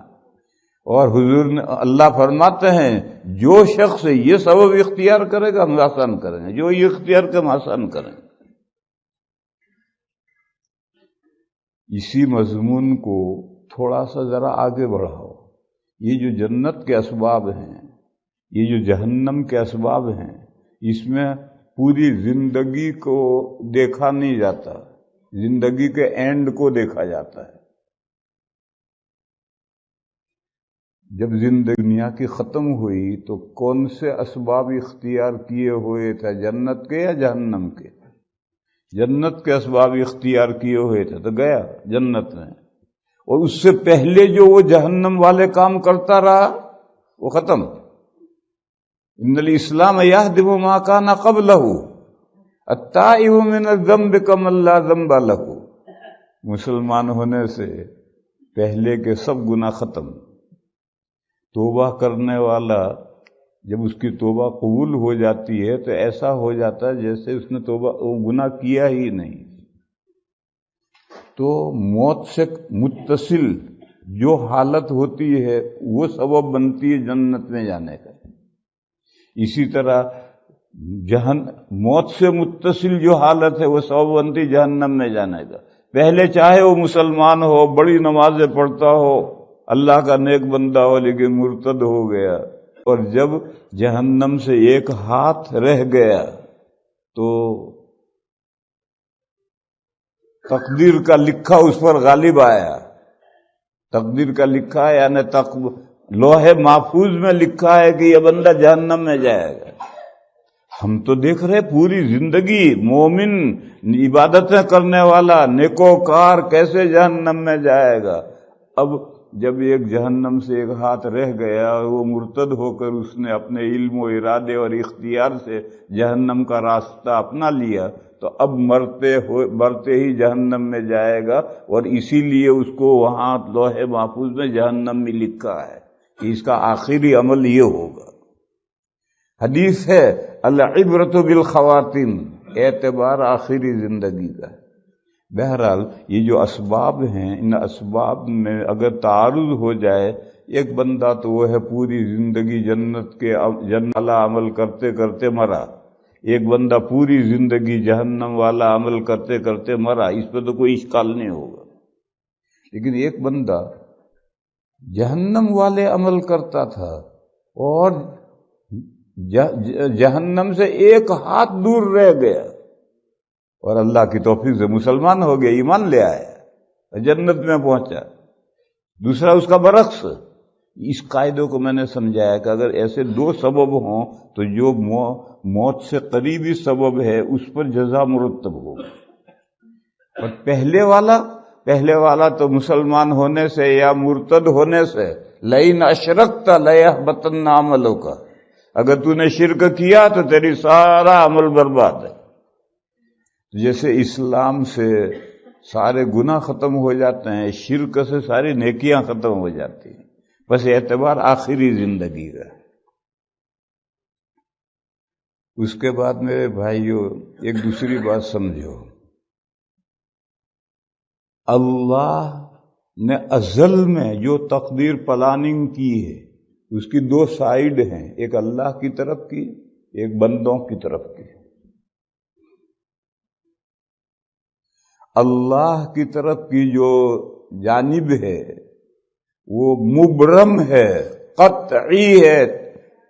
S1: اور حضور نے اللہ فرماتے ہیں جو شخص یہ سبب اختیار کرے گا ہم آسان کریں گے، جو یہ اختیار کرے ہم آسان کریں گے۔ اسی مضمون کو تھوڑا سا ذرا آگے بڑھاؤ۔ یہ جو جنت کے اسباب ہیں، یہ جو جہنم کے اسباب ہیں، اس میں پوری زندگی کو دیکھا نہیں جاتا، زندگی کے اینڈ کو دیکھا جاتا ہے۔ جب زندگی دنیا کی ختم ہوئی تو کون سے اسباب اختیار کیے ہوئے تھے، جنت کے یا جہنم کے؟ جنت کے اسباب اختیار کیے ہوئے تھے تو گیا جنت میں، اور اس سے پہلے جو وہ جہنم والے کام کرتا رہا وہ ختم۔ ان الاسلام یہدم ما کان قبلہ، التائب من الذنب کمن لا ذنب لہ، مسلمان ہونے سے پہلے کے سب گناہ ختم۔ توبہ کرنے والا جب اس کی توبہ قبول ہو جاتی ہے تو ایسا ہو جاتا ہے جیسے اس نے توبہ گناہ کیا ہی نہیں۔ تو موت سے متصل جو حالت ہوتی ہے وہ سبب بنتی ہے جنت میں جانے کا۔ اسی طرح موت سے متصل جو حالت ہے وہ سبب بنتی جہنم میں جانے کا۔ پہلے چاہے وہ مسلمان ہو، بڑی نمازیں پڑھتا ہو، اللہ کا نیک بندہ ہو، لیکن مرتد ہو گیا، اور جب جہنم سے ایک ہاتھ رہ گیا تو تقدیر کا لکھا اس پر غالب آیا۔ تقدیر کا لکھا ہے یعنی لوح محفوظ میں لکھا ہے کہ یہ بندہ جہنم میں جائے گا۔ ہم تو دیکھ رہے پوری زندگی مومن عبادتیں کرنے والا نیکوکار کیسے جہنم میں جائے گا۔ اب جب ایک جہنم سے ایک ہاتھ رہ گیا اور وہ مرتد ہو کر اس نے اپنے علم و ارادے اور اختیار سے جہنم کا راستہ اپنا لیا تو اب مرتے ہی جہنم میں جائے گا، اور اسی لیے اس کو وہاں لوح محفوظ میں جہنم میں لکھا ہے کہ اس کا آخری عمل یہ ہوگا۔ حدیث ہے العبرۃ بالخواتین، اعتبار آخری زندگی کا ہے۔ بہرحال یہ جو اسباب ہیں، ان اسباب میں اگر تعارض ہو جائے، ایک بندہ تو وہ ہے پوری زندگی جنت والا عمل کرتے کرتے مرا، ایک بندہ پوری زندگی جہنم والا عمل کرتے کرتے مرا، اس پہ تو کوئی اشکال نہیں ہوگا۔ لیکن ایک بندہ جہنم والے عمل کرتا تھا اور جہنم سے ایک ہاتھ دور رہ گیا اور اللہ کی توفیق سے مسلمان ہو گیا، ایمان لے آیا، جنت میں پہنچا۔ دوسرا اس کا برعکس۔ اس قاعدے کو میں نے سمجھایا کہ اگر ایسے دو سبب ہوں تو جو موت سے قریبی سبب ہے اس پر جزا مرتب ہوگا، اور پہلے والا تو مسلمان ہونے سے یا مرتد ہونے سے، لئن اشرکت لیحبطن عملک، اگر تو نے شرک کیا تو تیری سارا عمل برباد ہے۔ جیسے اسلام سے سارے گناہ ختم ہو جاتے ہیں، شرک سے ساری نیکیاں ختم ہو جاتی ہیں، بس اعتبار آخری زندگی کا۔ اس کے بعد میرے بھائیوں ایک دوسری بات سمجھو، اللہ نے ازل میں جو تقدیر پلاننگ کی ہے اس کی دو سائیڈ ہیں، ایک اللہ کی طرف کی، ایک بندوں کی طرف کی۔ اللہ کی طرف کی جو جانب ہے وہ مبرم ہے، قطعی ہے،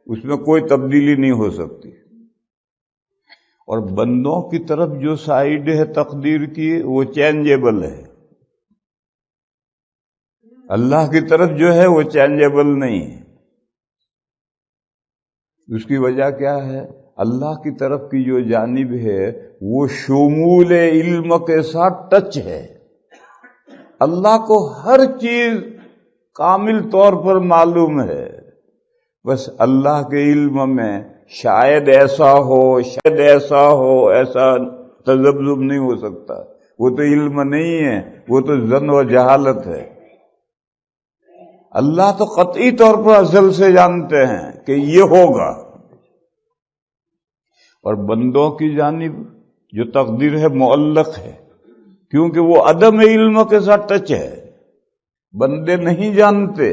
S1: اس میں کوئی تبدیلی نہیں ہو سکتی، اور بندوں کی طرف جو سائیڈ ہے تقدیر کی وہ چینجیبل ہے۔ اللہ کی طرف جو ہے وہ چینجیبل نہیں ہے۔ اس کی وجہ کیا ہے؟ اللہ کی طرف کی جو جانب ہے وہ شمول علم کے ساتھ ٹچ ہے، اللہ کو ہر چیز کامل طور پر معلوم ہے، بس اللہ کے علم میں شاید ایسا ہو ایسا تذبذب نہیں ہو سکتا، وہ تو علم نہیں ہے، وہ تو ظن و جہالت ہے۔ اللہ تو قطعی طور پر ازل سے جانتے ہیں کہ یہ ہوگا، اور بندوں کی جانب جو تقدیر ہے معلق ہے، کیونکہ وہ عدم علم کے ساتھ ٹچ ہے، بندے نہیں جانتے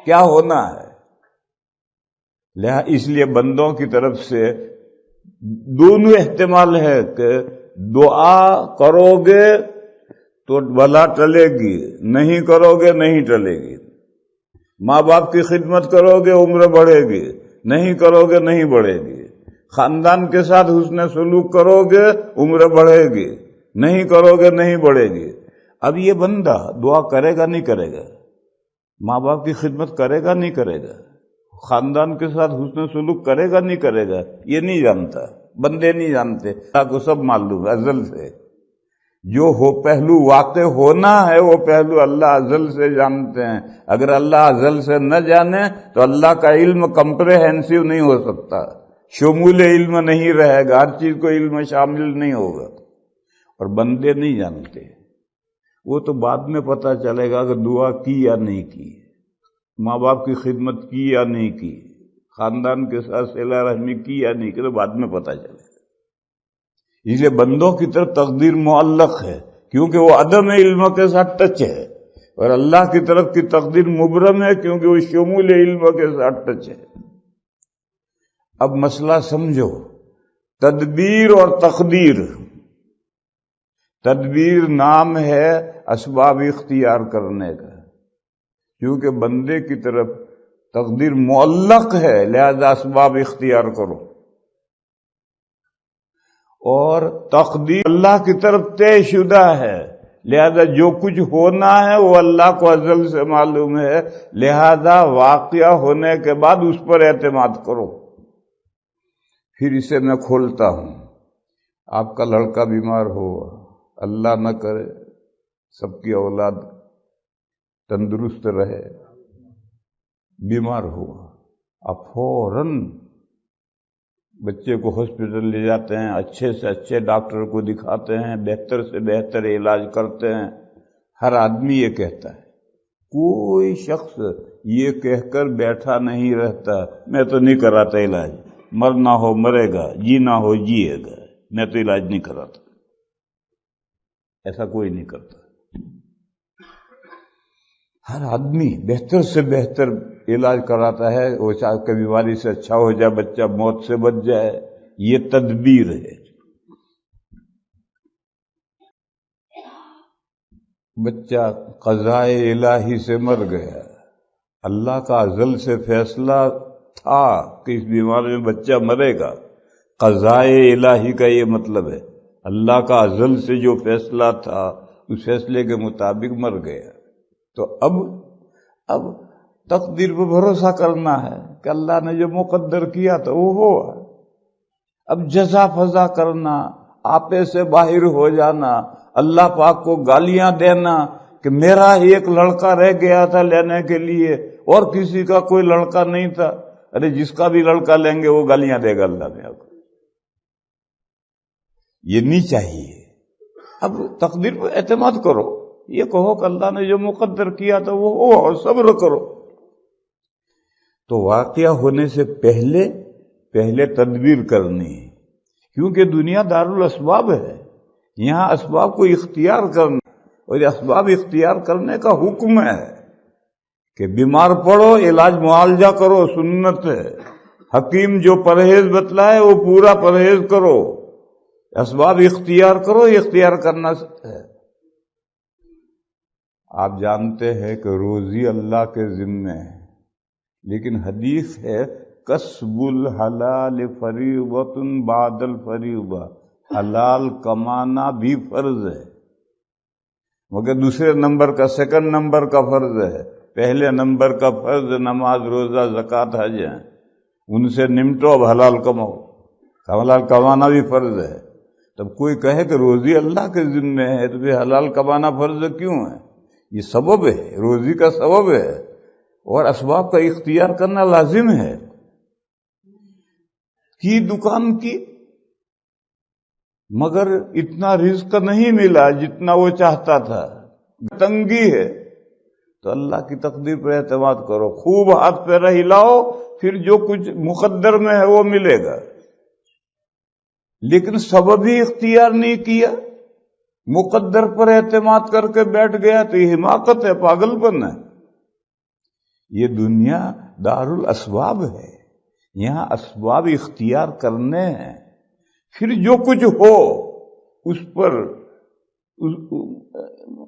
S1: کیا ہونا ہے، اس لیے بندوں کی طرف سے دونوں احتمال ہے کہ دعا کرو گے تو بلا ٹلے گی، نہیں کرو گے نہیں ٹلے گی، ماں باپ کی خدمت کرو گے عمر بڑھے گی، نہیں کرو گے نہیں بڑھے گی، خاندان کے ساتھ حسن سلوک کرو گے عمر بڑھے گی، نہیں کرو گے نہیں بڑھے گی۔ اب یہ بندہ دعا کرے گا نہیں کرے گا، ماں باپ کی خدمت کرے گا نہیں کرے گا، خاندان کے ساتھ حسن سلوک کرے گا نہیں کرے گا، یہ نہیں جانتا، بندے نہیں جانتے، اللہ کو سب معلوم ہے ازل سے۔ جو پہلو واقع ہونا ہے وہ پہلو اللہ ازل سے جانتے ہیں، اگر اللہ ازل سے نہ جانے تو اللہ کا علم کمپریہنسو نہیں ہو سکتا، شمول علم نہیں رہے گا، ہر چیز کو علم شامل نہیں ہوگا، اور بندے نہیں جانتے، وہ تو بعد میں پتہ چلے گا کہ دعا کی یا نہیں کی، ماں باپ کی خدمت کی یا نہیں کی، خاندان کے ساتھ صلہ رحمی کی یا نہیں کی، تو بعد میں پتہ چلے گا۔ اس لیے بندوں کی طرف تقدیر معلق ہے، کیونکہ وہ عدم علم کے ساتھ ٹچ ہے، اور اللہ کی طرف کی تقدیر مبرم ہے، کیونکہ وہ شمول علم کے ساتھ ٹچ ہے۔ اب مسئلہ سمجھو، تدبیر اور تقدیر۔ تدبیر نام ہے اسباب اختیار کرنے کا، کیونکہ بندے کی طرف تقدیر معلق ہے، لہذا اسباب اختیار کرو، اور تقدیر اللہ کی طرف طے شدہ ہے، لہذا جو کچھ ہونا ہے وہ اللہ کو ازل سے معلوم ہے، لہذا واقعہ ہونے کے بعد اس پر اعتماد کرو۔ پھر اسے میں کھولتا ہوں، آپ کا لڑکا بیمار ہوا، اللہ نہ کرے سب کی اولاد تندرست رہے، بیمار ہوا، آپ فوراً بچے کو ہاسپٹل لے جاتے ہیں، اچھے سے اچھے ڈاکٹر کو دکھاتے ہیں، بہتر سے بہتر علاج کرتے ہیں۔ ہر آدمی یہ کہتا ہے، کوئی شخص یہ کہہ کر بیٹھا نہیں رہتا میں تو نہیں کراتا علاج، مرنا ہو مرے گا، جینا ہو جیے گا، میں تو علاج نہیں کراتا۔ ایسا کوئی نہیں کرتا۔ ہر آدمی بہتر سے بہتر علاج کراتا ہے، وہ چاہے کہ بیماری سے اچھا ہو جائے، بچہ موت سے بچ جائے، یہ تدبیر ہے۔ بچہ قضائے الہی سے مر گیا، اللہ کا ازل سے فیصلہ تھا کہ اس بیماری میں بچہ مرے گا، قضائے الہی کا یہ مطلب ہے، اللہ کا ازل سے جو فیصلہ تھا اس فیصلے کے مطابق مر گیا، تو اب تقدیر پہ بھروسہ کرنا ہے کہ اللہ نے جو مقدر کیا تھا وہ ہوا۔ اب جزا فضا کرنا، آپے سے باہر ہو جانا، اللہ پاک کو گالیاں دینا کہ میرا ایک لڑکا رہ گیا تھا لینے کے لیے اور کسی کا کوئی لڑکا نہیں تھا، ارے جس کا بھی لڑکا لیں گے وہ گالیاں دے گا اللہ نے آپ کو، یہ نہیں چاہیے۔ اب تقدیر پہ اعتماد کرو، یہ کہو کہ اللہ نے جو مقدر کیا تھا وہ ہو، اور صبر کرو۔ تو واقعہ ہونے سے پہلے تدبیر کرنی ہے، کیونکہ دنیا دارالاسباب ہے، یہاں اسباب کو اختیار کرنا، اور اسباب اختیار کرنے کا حکم ہے کہ بیمار پڑو علاج معالجہ کرو، سنت ہے، حکیم جو پرہیز بتلائے وہ پورا پرہیز کرو، اسباب اختیار کرو، اختیار کرنا ہے۔ آپ جانتے ہیں کہ روزی اللہ کے ذمے ہے، لیکن حدیث ہے کسب الحلال فریضۃ بعد الفریضہ، حلال کمانا بھی فرض ہے، مگر دوسرے نمبر کا، سیکنڈ نمبر کا فرض ہے۔ پہلے نمبر کا فرض نماز روزہ زکوٰۃ حج ہیں، ان سے نمٹو، اب حلال کماؤ، حلال کمانا بھی فرض ہے۔ تب کوئی کہے کہ روزی اللہ کے ذمے ہے تو پھر حلال کمانا فرض کیوں ہے؟ یہ سبب ہے، روزی کا سبب ہے، اور اسباب کا اختیار کرنا لازم ہے۔ کی دکان کی، مگر اتنا رزق نہیں ملا جتنا وہ چاہتا تھا، تنگی ہے، تو اللہ کی تقدیر پر اعتماد کرو، خوب ہاتھ پہ ہلاؤ، پھر جو کچھ مقدر میں ہے وہ ملے گا۔ لیکن سبب ہی اختیار نہیں کیا، مقدر پر اعتماد کر کے بیٹھ گیا، تو یہ حماقت ہے، پاگل پن ہے۔ یہ دنیا دارالاسباب ہے، یہاں اسباب اختیار کرنے ہیں، پھر جو کچھ ہو اس پر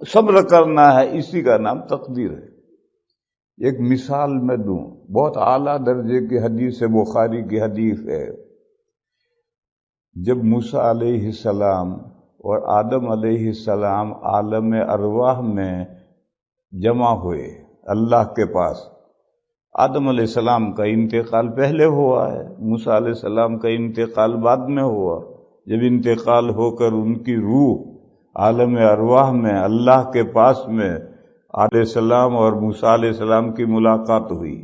S1: صبر کرنا ہے، اسی کا نام تقدیر ہے۔ ایک مثال میں دوں، بہت اعلیٰ درجے کی حدیث ہے، بخاری کی حدیث ہے۔ جب موسیٰ علیہ السلام اور آدم علیہ السلام عالم ارواح میں جمع ہوئے اللہ کے پاس، آدم علیہ السلام کا انتقال پہلے ہوا ہے، موسیٰ علیہ السلام کا انتقال بعد میں ہوا۔ جب انتقال ہو کر ان کی روح عالم ارواح میں اللہ کے پاس میں علیہ السلام اور موسیٰ علیہ السلام کی ملاقات ہوئی،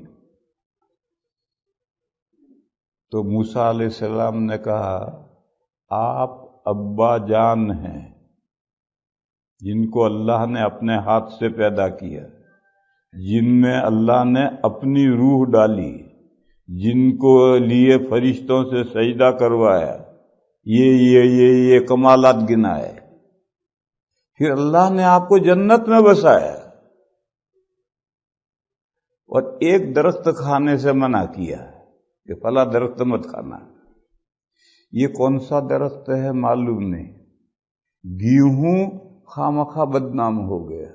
S1: تو موسیٰ علیہ السلام نے کہا آپ ابا جان ہیں جن کو اللہ نے اپنے ہاتھ سے پیدا کیا، جن میں اللہ نے اپنی روح ڈالی، جن کو لیے فرشتوں سے سجدہ کروایا، یہ کمالات گنائے، پھر اللہ نے آپ کو جنت میں بسایا اور ایک درخت کھانے سے منع کیا کہ فلاں درخت مت کھانا۔ یہ کون سا درخت ہے معلوم نہیں، گیہوں خامخواہ بدنام ہو گیا۔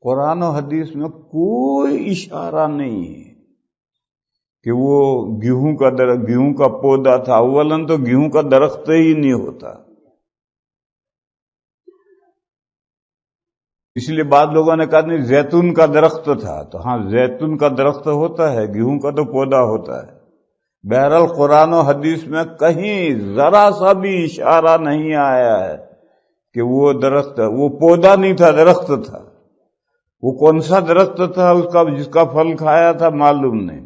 S1: قرآن و حدیث میں کوئی اشارہ نہیں ہے کہ وہ گیہوں کا پودا تھا۔ اولاً تو گیہوں کا درخت ہی نہیں ہوتا، اس لیے بعض لوگوں نے کہا نہیں زیتون کا درخت تھا، تو ہاں زیتون کا درخت ہوتا ہے، گیہوں کا تو پودا ہوتا ہے۔ بہرحال قرآن و حدیث میں کہیں ذرا سا بھی اشارہ نہیں آیا ہے کہ وہ درخت، وہ پودا نہیں تھا، درخت تھا۔ وہ کون سا درخت تھا اس کا جس کا پھل کھایا تھا معلوم نہیں۔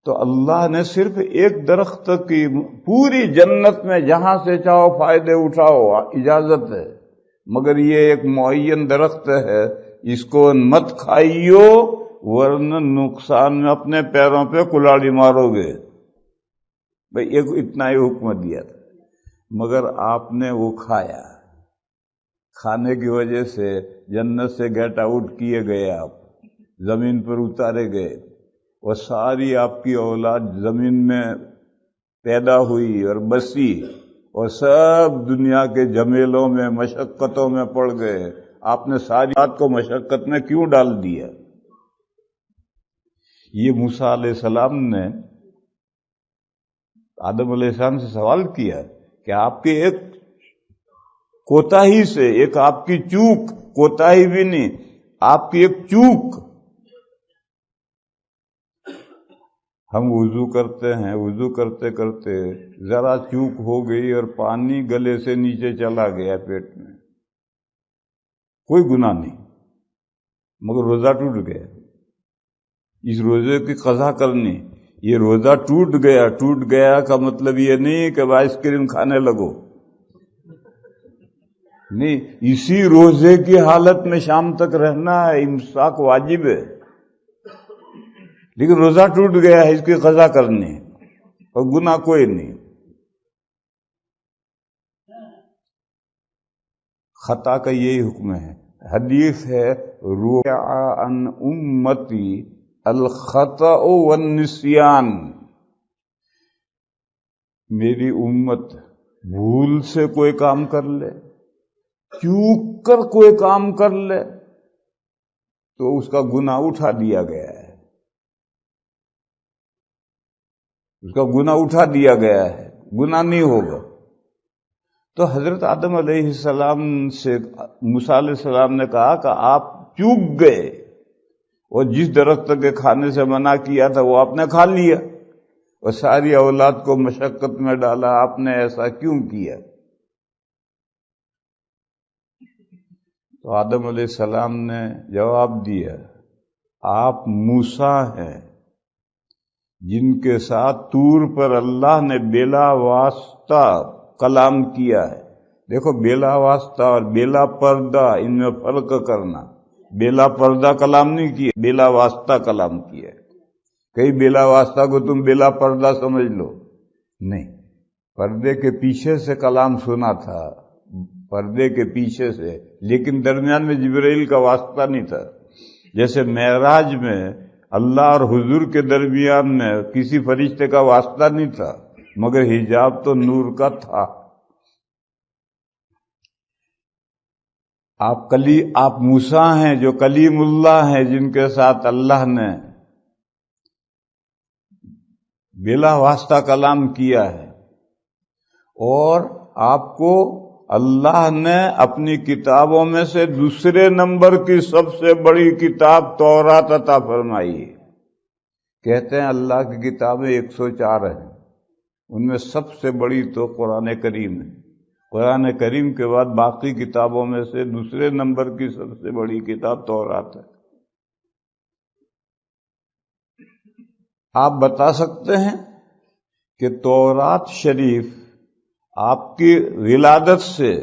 S1: تو اللہ نے صرف ایک درخت کی پوری جنت میں جہاں سے چاہو فائدے اٹھاؤ اجازت ہے، مگر یہ ایک معین درخت ہے، اس کو مت کھائیو ورنہ نقصان میں اپنے پیروں پہ کلاڑی مارو گے۔ بھئی ایک اتنا ہی حکم دیا تھا، مگر آپ نے وہ کھایا، کھانے کی وجہ سے جنت سے گیٹ آؤٹ کیے گئے، آپ زمین پر اتارے گئے، اور ساری آپ کی اولاد زمین میں پیدا ہوئی اور بسی، اور سب دنیا کے جھمیلوں میں مشقتوں میں پڑ گئے۔ آپ نے ساری بات کو مشقت میں کیوں ڈال دیا؟ یہ موسیٰ علیہ السلام نے آدم علیہ السلام سے سوال کیا کہ آپ کے ایک کوتاہی سے، ایک آپ کی چوک، کوتاہی بھی نہیں، آپ کی ایک چوک، ہم وضو کرتے ہیں، وضو کرتے کرتے ذرا چوک ہو گئی اور پانی گلے سے نیچے چلا گیا پیٹ میں، کوئی گناہ نہیں، مگر روزہ ٹوٹ گیا۔ اس روزے کی قضا کرنی، یہ روزہ ٹوٹ گیا کا مطلب یہ نہیں کہ آئس کریم کھانے لگو، نہیں، اسی روزے کی حالت میں شام تک رہنا ہے، امساک واجب ہے، لیکن روزہ ٹوٹ گیا ہے، اس کی قضا کرنی اور گناہ کوئی نہیں۔ خطا کا یہی حکم ہے، حدیث ہے روع عن امتی الخطأ والنسیان، میری امت بھول سے کوئی کام کر لے، چوک کر کوئی کام کر لے تو اس کا گناہ اٹھا دیا گیا ہے، اس کا گناہ اٹھا دیا گیا ہے، گناہ نہیں ہوگا۔ تو حضرت آدم علیہ السلام سے موسیٰ علیہ السلام نے کہا کہ آپ چوک گئے اور جس درخت کے کھانے سے منع کیا تھا وہ آپ نے کھا لیا اور ساری اولاد کو مشقت میں ڈالا، آپ نے ایسا کیوں کیا؟ تو آدم علیہ السلام نے جواب دیا، آپ موسیٰ ہیں جن کے ساتھ طور پر اللہ نے بلا واسطہ کلام کیا ہے۔ دیکھو بلا واسطہ اور بلا پردہ، ان میں فرق کرنا، بلا پردہ کلام نہیں کیا، بلا واسطہ کلام کیا۔ کئی بلا واسطہ کو تم بلا پردہ سمجھ لو، نہیں، پردے کے پیچھے سے کلام سنا تھا، پردے کے پیچھے سے، لیکن درمیان میں جبرائیل کا واسطہ نہیں تھا۔ جیسے معراج میں اللہ اور حضور کے درمیان میں کسی فرشتے کا واسطہ نہیں تھا، مگر حجاب تو نور کا تھا۔ آپ موسیٰ ہیں جو کلیم اللہ ہیں، جن کے ساتھ اللہ نے بلا واسطہ کلام کیا ہے، اور آپ کو اللہ نے اپنی کتابوں میں سے دوسرے نمبر کی سب سے بڑی کتاب تورات عطا فرمائی ہے۔ کہتے ہیں اللہ کی کتابیں 104 ہیں، ان میں سب سے بڑی تو قرآن کریم ہے، قرآن کریم کے بعد باقی کتابوں میں سے دوسرے نمبر کی سب سے بڑی کتاب تورات ہے۔ آپ بتا سکتے ہیں کہ تورات شریف آپ کی ولادت سے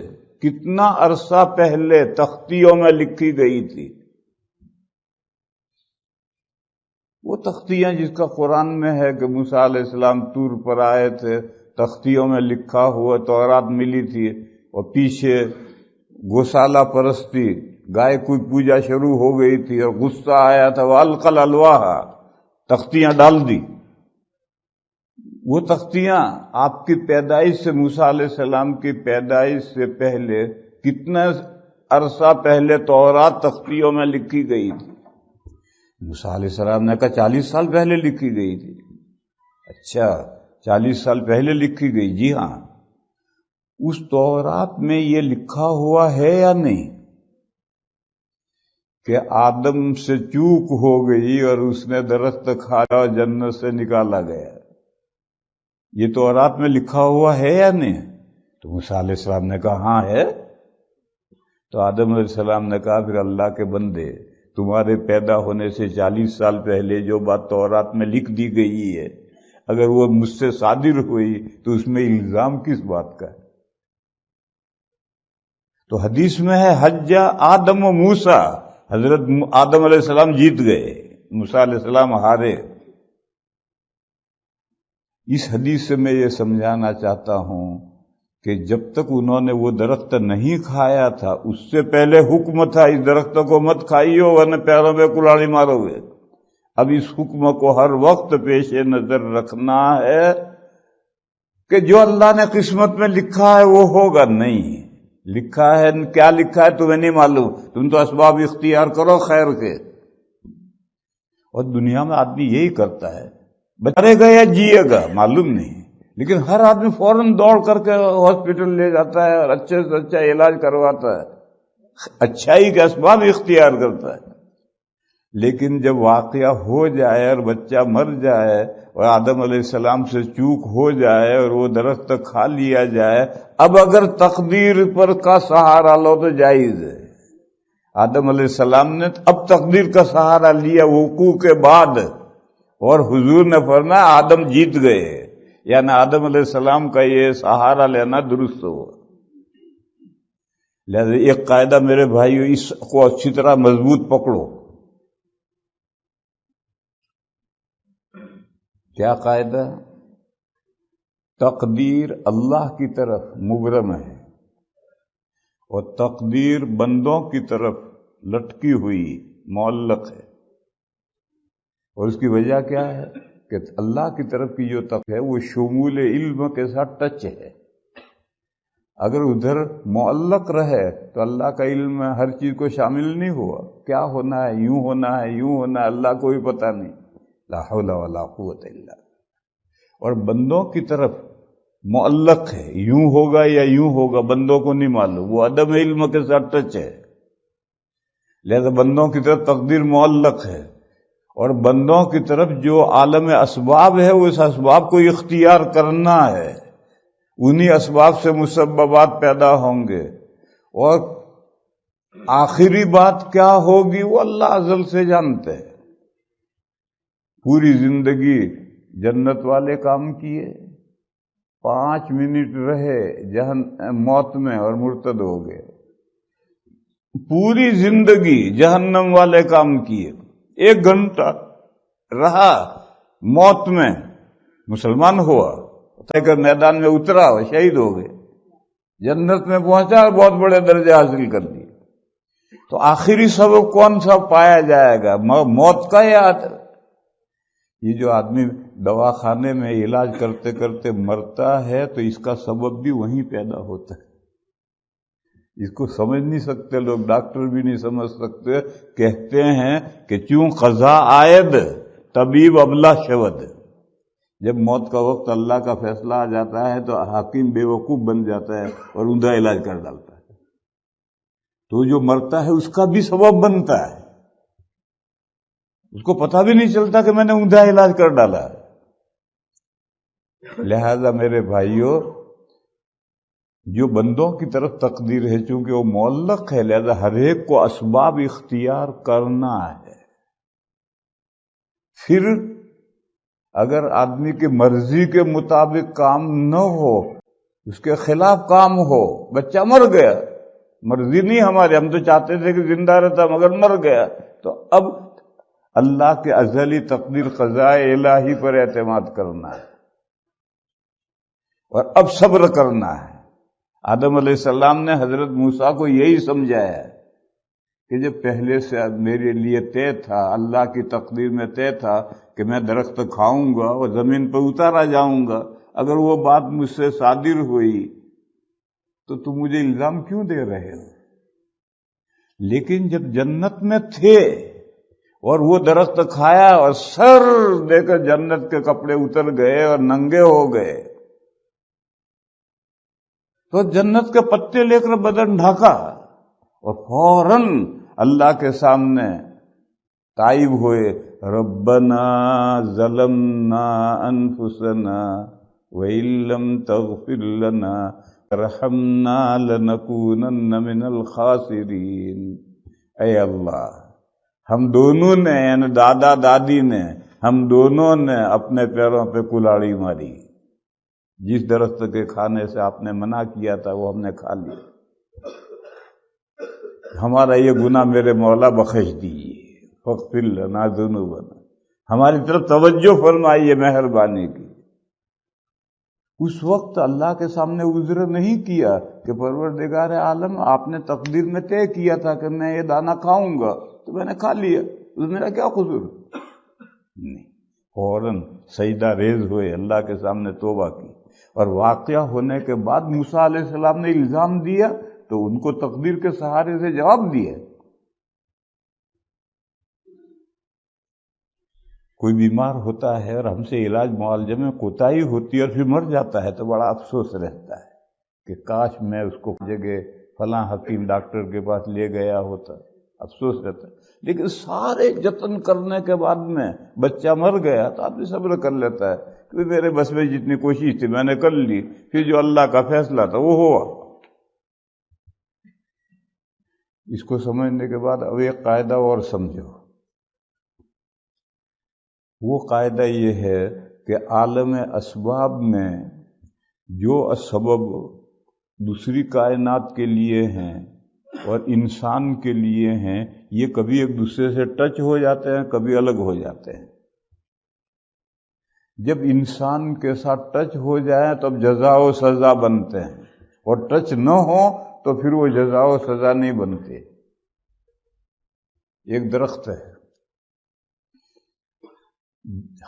S1: کتنا عرصہ پہلے تختیوں میں لکھی گئی تھی؟ وہ تختیاں جس کا قرآن میں ہے کہ موسیٰ علیہ السلام طور پر آئے تھے، تختیوں میں لکھا ہوا تورات ملی تھی، اور پیچھے گوشالہ پرستی، گائے کی پوجا شروع ہو گئی تھی، اور غصہ آیا تھا، وَأَلْقَى الْأَلْوَاحَ، تختیاں ڈال دی۔ وہ تختیاں آپ کی پیدائش سے، موسیٰ علیہ السلام کی پیدائش سے پہلے کتنا عرصہ پہلے تورات تختیوں میں لکھی گئی تھی؟ موسیٰ علیہ السلام نے کہا 40 سال پہلے لکھی گئی تھی۔ اچھا، 40 سال پہلے لکھی گئی؟ جی ہاں۔ اس تورات میں یہ لکھا ہوا ہے یا نہیں کہ آدم سے چوک ہو گئی اور اس نے درخت کھایا اور جنت سے نکالا گیا؟ یہ تورات میں لکھا ہوا ہے یا نہیں؟ تو موسیٰ علیہ السلام نے کہا ہاں ہے۔ تو آدم علیہ السلام نے کہا پھر اللہ کے بندے، تمہارے پیدا ہونے سے 40 سال پہلے جو بات تورات میں لکھ دی گئی ہے، اگر وہ مجھ سے صادر ہوئی تو اس میں الزام کس بات کا ہے؟ تو حدیث میں ہے حج آدم و موسیٰ، حضرت آدم علیہ السلام جیت گئے، موسیٰ علیہ السلام ہارے۔ اس حدیث سے میں یہ سمجھانا چاہتا ہوں کہ جب تک انہوں نے وہ درخت نہیں کھایا تھا، اس سے پہلے حکم تھا اس درخت کو مت کھائیو ورنہ پیروں میں کلاڑی مارو گے۔ اب اس حکم کو ہر وقت پیش نظر رکھنا ہے کہ جو اللہ نے قسمت میں لکھا ہے وہ ہوگا۔ نہیں لکھا ہے، کیا لکھا ہے تمہیں نہیں معلوم، تم تو اسباب اختیار کرو خیر کے۔ اور دنیا میں آدمی یہی کرتا ہے، بچے گا یا جیے گا معلوم نہیں، لیکن ہر آدمی فوراً دوڑ کر کے ہاسپٹل لے جاتا ہے اور اچھے سے اچھا علاج کرواتا ہے، اچھائی کے اسباب اختیار کرتا ہے۔ لیکن جب واقعہ ہو جائے اور بچہ مر جائے اور آدم علیہ السلام سے چوک ہو جائے اور وہ درخت کھا لیا جائے، اب اگر تقدیر پر کا سہارا لو تو جائز ہے۔ آدم علیہ السلام نے اب تقدیر کا سہارا لیا وقوع کے بعد، اور حضور نے فرمایا آدم جیت گئے، یعنی آدم علیہ السلام کا یہ سہارا لینا درست ہوا۔ لہذا ایک قاعدہ میرے بھائیو، اس کو اچھی طرح مضبوط پکڑو۔ کیا قاعدہ؟ تقدیر اللہ کی طرف مبرم ہے اور تقدیر بندوں کی طرف لٹکی ہوئی معلق ہے۔ اور اس کی وجہ کیا ہے کہ اللہ کی طرف کی جو تقدیر ہے وہ شمول علم کے ساتھ ٹچ ہے۔ اگر ادھر معلق رہے تو اللہ کا علم میں ہر چیز کو شامل نہیں ہوا، کیا ہونا ہے، یوں ہونا ہے، یوں ہونا ہے، اللہ کو بھی پتہ نہیں، لا حول ولا قوت الا۔ اور بندوں کی طرف معلق ہے، یوں ہوگا یا یوں ہوگا بندوں کو نہیں معلوم، وہ عدم علم کے ساتھ ٹچ ہے۔ لہذا بندوں کی طرف تقدیر معلق ہے، اور بندوں کی طرف جو عالم اسباب ہے وہ اس اسباب کو اختیار کرنا ہے، انہی اسباب سے مسببات پیدا ہوں گے، اور آخری بات کیا ہوگی وہ اللہ ازل سے جانتے ہیں۔ پوری زندگی جنت والے کام کیے، 5 منٹ رہے موت میں اور مرتد ہو گئے، پوری زندگی جہنم والے کام کیے، 1 گھنٹہ رہا موت میں مسلمان ہوا، کہ میدان میں اترا اور شہید ہو گئے، جنت میں پہنچا اور بہت بڑے درجے حاصل کر لیے۔ تو آخری سبب کون سا پایا جائے گا، موت کا یا؟ یہ جو آدمی دواخانے میں علاج کرتے کرتے مرتا ہے تو اس کا سبب بھی وہیں پیدا ہوتا ہے۔ اس کو سمجھ نہیں سکتے لوگ، ڈاکٹر بھی نہیں سمجھ سکتے، کہتے ہیں کہ چوں قضا آید طبیب ابلا شود۔ جب موت کا وقت اللہ کا فیصلہ آ جاتا ہے تو حاکم بے وقوف بن جاتا ہے اور اندھا علاج کر ڈالتا ہے، تو جو مرتا ہے اس کا بھی سبب بنتا ہے، اس کو پتہ بھی نہیں چلتا کہ میں نے اندھا علاج کر ڈالا ہے۔ لہذا میرے بھائیوں، جو بندوں کی طرف تقدیر ہے چونکہ وہ معلق ہے، لہذا ہر ایک کو اسباب اختیار کرنا ہے۔ پھر اگر آدمی کی مرضی کے مطابق کام نہ ہو، اس کے خلاف کام ہو، بچہ مر گیا، مرضی نہیں ہماری، ہم تو چاہتے تھے کہ زندہ رہتا مگر مر گیا، تو اب اللہ کے ازلی تقدیر قضائے الہی پر اعتماد کرنا ہے اور اب صبر کرنا ہے۔ آدم علیہ السلام نے حضرت موسیٰ کو یہی سمجھایا ہے کہ جو پہلے سے میرے لیے طے تھا، اللہ کی تقدیر میں طے تھا کہ میں درخت کھاؤں گا اور زمین پر اتارا جاؤں گا، اگر وہ بات مجھ سے صادر ہوئی تو تم مجھے الزام کیوں دے رہے ہو؟ لیکن جب جنت میں تھے اور وہ درخت کھایا اور سر دے کر جنت کے کپڑے اتر گئے اور ننگے ہو گئے، تو جنت کے پتے لے کر بدن ڈھاکا اور فوراً اللہ کے سامنے تائب ہوئے، ربنا ظلمنا انفسنا وَإِن لَّمْ تَغْفِرْ لَنَا وَتَرْحَمْنَا لَنَكُونَنَّ مِنَ الْخَاسِرِينَ۔ اے اللہ، ہم دونوں نے، یعنی دادا دادی نے، ہم دونوں نے اپنے پیروں پہ کلاڑی ماری، جس درخت کے کھانے سے آپ نے منع کیا تھا وہ ہم نے کھا لیا، ہمارا یہ گناہ میرے مولا بخش دیجیے، فاغفر لنا ذنوبنا، ہماری طرف توجہ فرمائیے مہربانی کی۔ اس وقت اللہ کے سامنے عذر نہیں کیا کہ پروردگار عالم، آپ نے تقدیر میں طے کیا تھا کہ میں یہ دانہ کھاؤں گا تو میں نے کھا لیا، اس میرا کیا قصور؟ نہیں، فوراً سجدہ ریز ہوئے، اللہ کے سامنے توبہ کی، اور واقعہ ہونے کے بعد موسیٰ علیہ السلام نے الزام دیا تو ان کو تقدیر کے سہارے سے جواب دیا۔ کوئی بیمار ہوتا ہے اور ہم سے علاج معالجے میں کوتاہی ہوتی ہے اور پھر مر جاتا ہے تو بڑا افسوس رہتا ہے کہ کاش میں اس کو جگہ فلاں حکیم ڈاکٹر کے پاس لے گیا ہوتا، افسوس رہتا ہے۔ لیکن سارے جتن کرنے کے بعد میں بچہ مر گیا تو آدمی صبر کر لیتا ہے کہ میرے بس میں جتنی کوشش تھی میں نے کر لی، پھر جو اللہ کا فیصلہ تھا وہ ہوا۔ اس کو سمجھنے کے بعد اب ایک قاعدہ اور سمجھو، وہ قاعدہ یہ ہے کہ عالم اسباب میں جو اسباب دوسری کائنات کے لیے ہیں اور انسان کے لیے ہیں، یہ کبھی ایک دوسرے سے ٹچ ہو جاتے ہیں، کبھی الگ ہو جاتے ہیں۔ جب انسان کے ساتھ ٹچ ہو جائے تو اب جزا و سزا بنتے ہیں، اور ٹچ نہ ہو تو پھر وہ جزا و سزا نہیں بنتے۔ ایک درخت ہے،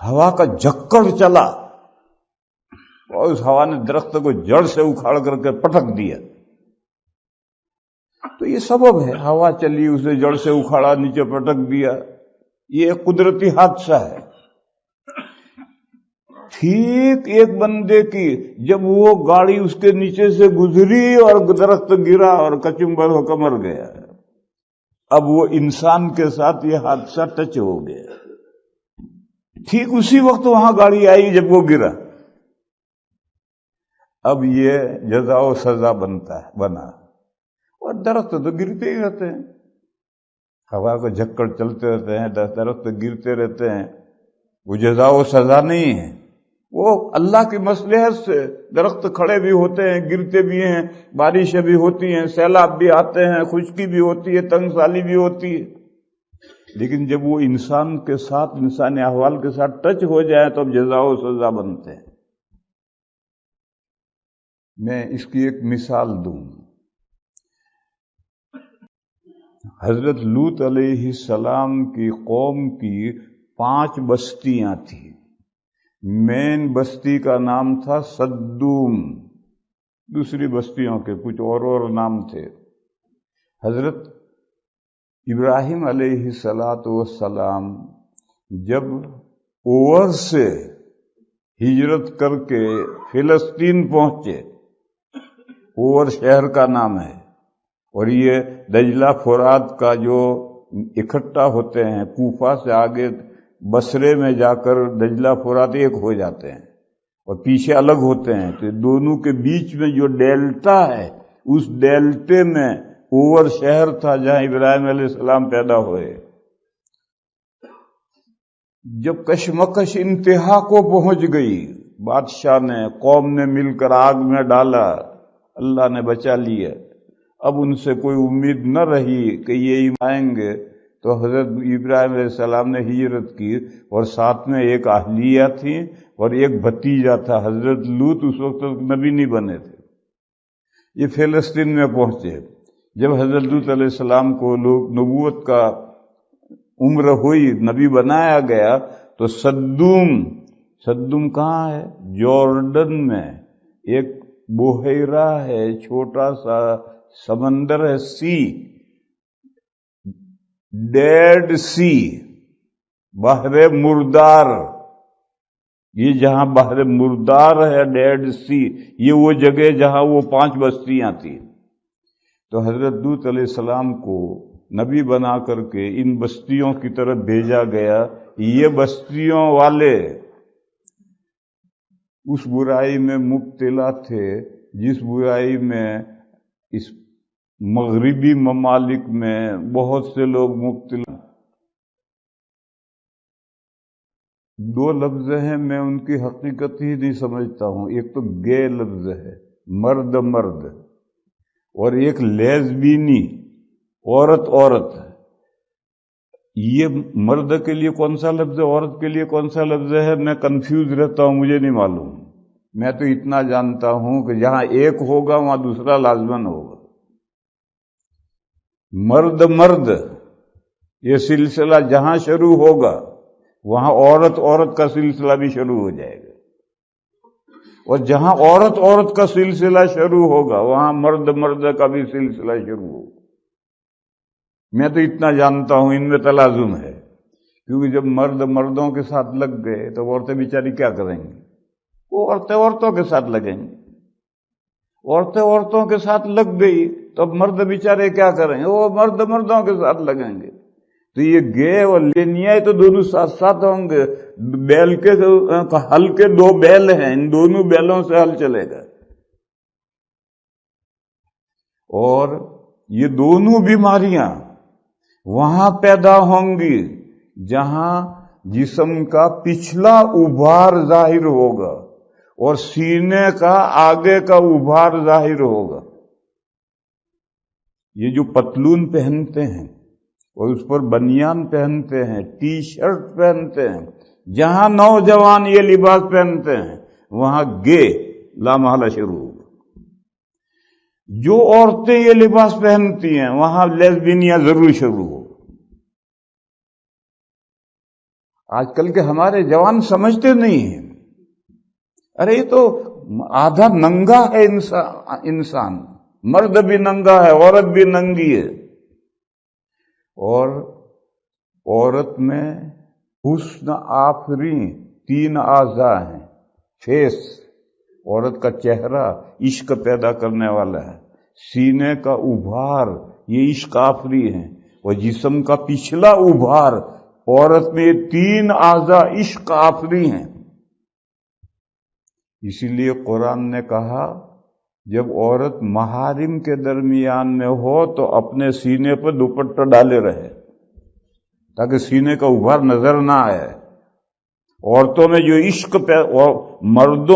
S1: ہوا کا جھکڑ چلا اور اس ہوا نے درخت کو جڑ سے اکھاڑ کر کے پٹک دیا، تو یہ سبب ہے، ہوا چلی اسے جڑ سے اکھاڑا نیچے پٹک دیا، یہ ایک قدرتی حادثہ ہے۔ ٹھیک ایک بندے کی جب وہ گاڑی اس کے نیچے سے گزری اور درخت گرا اور کچمبر ہو کر مر گیا، اب وہ انسان کے ساتھ یہ حادثہ ٹچ ہو گیا، ٹھیک اسی وقت وہاں گاڑی آئی جب وہ گرا، اب یہ جزا و سزا بنا، اور درخت تو گرتے ہی رہتے ہیں، ہوا کو جھکڑ چلتے رہتے ہیں، درخت گرتے رہتے ہیں، وہ جزا و سزا نہیں ہے، وہ اللہ کی مصلحت سے درخت کھڑے بھی ہوتے ہیں، گرتے بھی ہیں، بارشیں بھی ہوتی ہیں، سیلاب بھی آتے ہیں، خشکی بھی ہوتی ہے، تنگ سالی بھی ہوتی ہے، لیکن جب وہ انسان کے ساتھ، انسانی احوال کے ساتھ ٹچ ہو جائے تو اب جزا و سزا بنتے ہیں۔ میں اس کی ایک مثال دوں، حضرت لوط علیہ السلام کی قوم کی 5 بستیاں تھیں، مین بستی کا نام تھا سدوم، دوسری بستیوں کے کچھ اور نام تھے۔ حضرت ابراہیم علیہ السلام جب اوور سے ہجرت کر کے فلسطین پہنچے، اوور شہر کا نام ہے، اور یہ دجلہ فرات کا جو اکٹھا ہوتے ہیں، کوفہ سے آگے بصرے میں جا کر دجلہ فرات ایک ہو جاتے ہیں اور پیچھے الگ ہوتے ہیں، تو دونوں کے بیچ میں جو ڈیلٹا ہے، اس ڈیلٹے میں اوور شہر تھا جہاں ابراہیم علیہ السلام پیدا ہوئے۔ جب کشمکش انتہا کو پہنچ گئی، بادشاہ نے قوم نے مل کر آگ میں ڈالا، اللہ نے بچا لیا، اب ان سے کوئی امید نہ رہی کہ یہ آئیں گے، تو حضرت ابراہیم علیہ السلام نے ہجرت کی، اور ساتھ میں ایک اہلیہ تھی اور ایک بھتیجا تھا۔ حضرت لوط اس وقت تک نبی نہیں بنے تھے، یہ فلسطین میں پہنچے۔ جب حضرت لوط علیہ السلام کو نبوت کا عمر ہوئی، نبی بنایا گیا، تو سدوم کہاں ہے؟ جارڈن میں ایک بحیرہ ہے، چھوٹا سا سمندر ہے، ڈیڈ سی، بحر مردار۔ یہ جہاں بحر مردار ہے، ڈیڈ سی، یہ وہ جگہ جہاں وہ 5 بستیاں تھیں۔ تو حضرت لوط علیہ السلام کو نبی بنا کر کے ان بستیوں کی طرف بھیجا گیا۔ یہ بستیوں والے اس برائی میں مبتلا تھے جس برائی میں اس مغربی ممالک میں بہت سے لوگ مبتلا۔ 2 لفظ ہیں، میں ان کی حقیقت ہی نہیں سمجھتا ہوں۔ ایک تو گے لفظ ہے، مرد، اور ایک لیزبینی، عورت۔ یہ مرد کے لیے کون سا لفظ ہے، عورت کے لیے کون سا لفظ ہے، میں کنفیوز رہتا ہوں، مجھے نہیں معلوم۔ میں تو اتنا جانتا ہوں کہ جہاں ایک ہوگا وہاں دوسرا لازماً ہوگا۔ مرد، یہ سلسلہ جہاں شروع ہوگا وہاں عورت کا سلسلہ بھی شروع ہو جائے گا، اور جہاں عورت کا سلسلہ شروع ہوگا وہاں مرد کا بھی سلسلہ شروع ہوگا۔ میں تو اتنا جانتا ہوں، ان میں تلازم ہے، کیونکہ جب مردوں کے ساتھ لگ گئے تو عورتیں بیچاری کیا کریں گی؟ وہ عورتوں کے ساتھ لگیں گی۔ عورتوں کے ساتھ لگ گئی تو اب مرد بیچارے کیا کریں گے؟ وہ مردوں کے ساتھ لگیں گے۔ تو یہ گے اور لینیا تو دونوں ساتھ ہوں گے۔ بیل کے ہل کے 2 بیل ہیں، ان دونوں بیلوں سے ہل چلے گا، اور یہ دونوں بیماریاں وہاں پیدا ہوں گی جہاں جسم کا پچھلا ابھار ظاہر ہوگا اور سینے کا آگے کا ابھار ظاہر ہوگا۔ یہ جو پتلون پہنتے ہیں اور اس پر بنیان پہنتے ہیں، ٹی شرٹ پہنتے ہیں، جہاں نوجوان یہ لباس پہنتے ہیں وہاں گے لامحالہ شروع ہوگا۔ جو عورتیں یہ لباس پہنتی ہیں وہاں لیزبینیا ضرور شروع ہو۔ آج کل کے ہمارے جوان سمجھتے نہیں ہیں، ارے یہ تو آدھا ننگا ہے انسان، مرد بھی ننگا ہے، عورت بھی ننگی ہے، اور عورت میں حسن آفریں 3 اعضاء ہیں۔ فیس، عورت کا چہرہ عشق پیدا کرنے والا ہے، سینے کا ابھار یہ عشق آفری ہے، اور جسم کا پچھلا ابھار عورت میں 3 اعضاء عشق آفری ہیں۔ اسی لیے قرآن نے کہا جب عورت محارم کے درمیان میں ہو تو اپنے سینے پر دوپٹہ ڈالے رہے تاکہ سینے کا ابھار نظر نہ آئے۔ عورتوں میں جو عشق مرد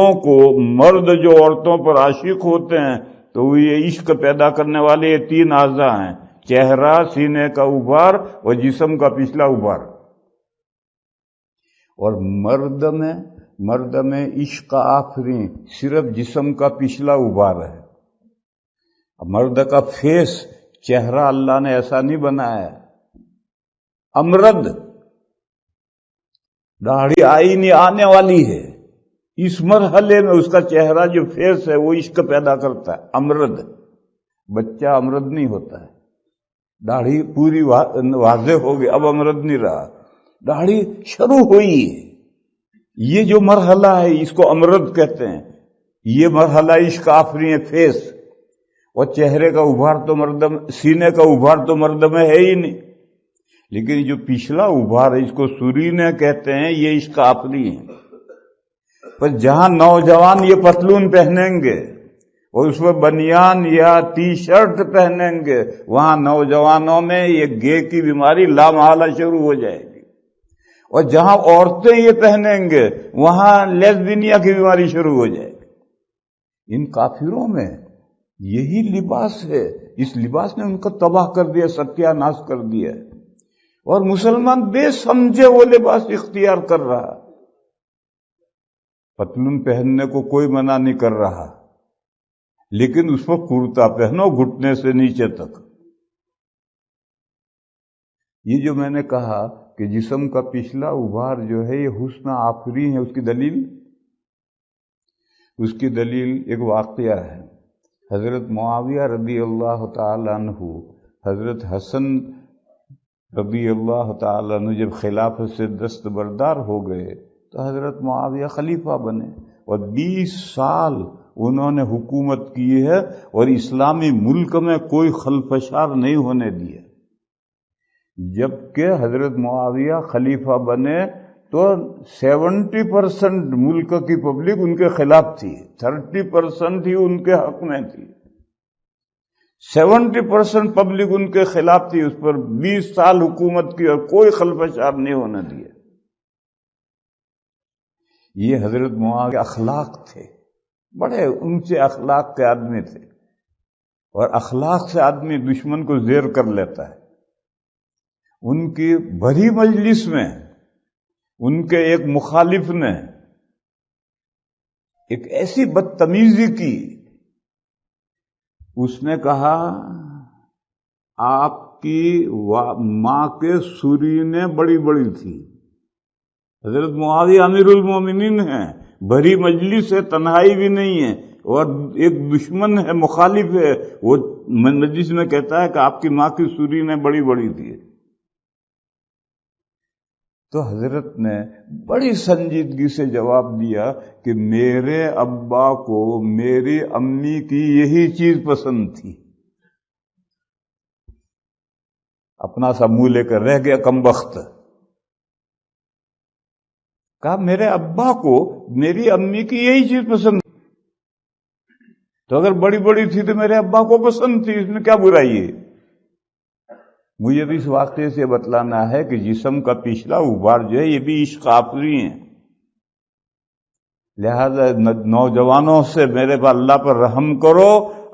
S1: جو عورتوں پر عاشق ہوتے ہیں تو وہ یہ عشق پیدا کرنے والے یہ 3 اعضاء ہیں، چہرہ، سینے کا ابھار اور جسم کا پچھلا ابھار۔ اور مرد میں عشق آفریں صرف جسم کا پچھلا ابھار ہے۔ مرد کا فیس، چہرہ اللہ نے ایسا نہیں بنایا ہے، امرد، داڑھی آنے والی ہے، اس مرحلے میں اس کا چہرہ جو فیس ہے وہ عشق پیدا کرتا ہے، امرد۔ بچہ امرد نہیں ہوتا ہے، داڑھی پوری واضح ہوگی، اب امرد نہیں رہا، داڑھی شروع ہوئی ہے، یہ جو مرحلہ ہے اس کو امرد کہتے ہیں۔ یہ مرحلہ عشق آفری ہے، فیس، اور چہرے کا ابھار تو سینے کا ابھار تو مرد میں ہے ہی نہیں، لیکن جو پچھلا ابھار ہے اس کو سرینے کہتے ہیں، یہ عشق آفری ہے۔ پر جہاں نوجوان یہ پتلون پہنیں گے اور اس میں بنیان یا ٹی شرٹ پہنیں گے وہاں نوجوانوں میں یہ گے کی بیماری لامحالہ شروع ہو جائے گی، اور جہاں عورتیں یہ پہنیں گے وہاں لیسبینیا کی بیماری شروع ہو جائے گی۔ ان کافروں میں یہی لباس ہے، اس لباس نے ان کو تباہ کر دیا، ستیہ ناش کر دیا، اور مسلمان بے سمجھے وہ لباس اختیار کر رہا۔ پتلون پہننے کو کوئی منع نہیں کر رہا، لیکن اس پر کرتا پہنو گھٹنے سے نیچے تک۔ یہ جو میں نے کہا کہ جسم کا پچھلا ابھار جو ہے یہ حسن آفرین ہے، اس کی دلیل ایک واقعہ ہے۔ حضرت معاویہ رضی اللہ تعالیٰ عنہ، حضرت حسن رضی اللہ تعالیٰ عنہ جب خلافت سے دستبردار ہو گئے تو حضرت معاویہ خلیفہ بنے، اور 20 سال انہوں نے حکومت کی ہے، اور اسلامی ملک میں کوئی خلفشار نہیں ہونے دیا۔ جبکہ حضرت معاویہ خلیفہ بنے تو 70% ملک کی پبلک ان کے خلاف تھی، 30% ہی ان کے حق میں تھی، 70% پبلک ان کے خلاف تھی۔ اس پر 20 سال حکومت کی اور کوئی خلفشار نہیں ہونے دیا۔ یہ حضرت معاویہ کے اخلاق تھے، بڑے اونچے اخلاق کے آدمی تھے، اور اخلاق سے آدمی دشمن کو زیر کر لیتا ہے۔ ان کی بھری مجلس میں ان کے ایک مخالف نے ایک ایسی بدتمیزی کی، اس نے کہا آپ کی ماں کے سرینے بڑی بڑی تھی۔ حضرت معاویہ امیر المومنین ہیں، بھری مجلس ہے، تنہائی بھی نہیں ہے، اور ایک دشمن ہے، مخالف ہے، وہ مجلس میں کہتا ہے کہ آپ کی ماں کی سرینے بڑی بڑی تھی۔ تو حضرت نے بڑی سنجیدگی سے جواب دیا کہ میرے ابا کو میری امی کی یہی چیز پسند تھی۔ اپنا سا منہ لے کر رہ گیا کمبخت، کہا میرے ابا کو میری امی کی یہی چیز پسند تھی، تو اگر بڑی بڑی تھی تو میرے ابا کو پسند تھی، اس میں کیا برائی ہے؟ مجھے بھی اس واقعے سے بتلانا ہے کہ جسم کا پچھلا ابھار جو ہے یہ بھی عشق آفری ہیں، لہذا نوجوانوں سے میرے پاس اللہ پر رحم کرو،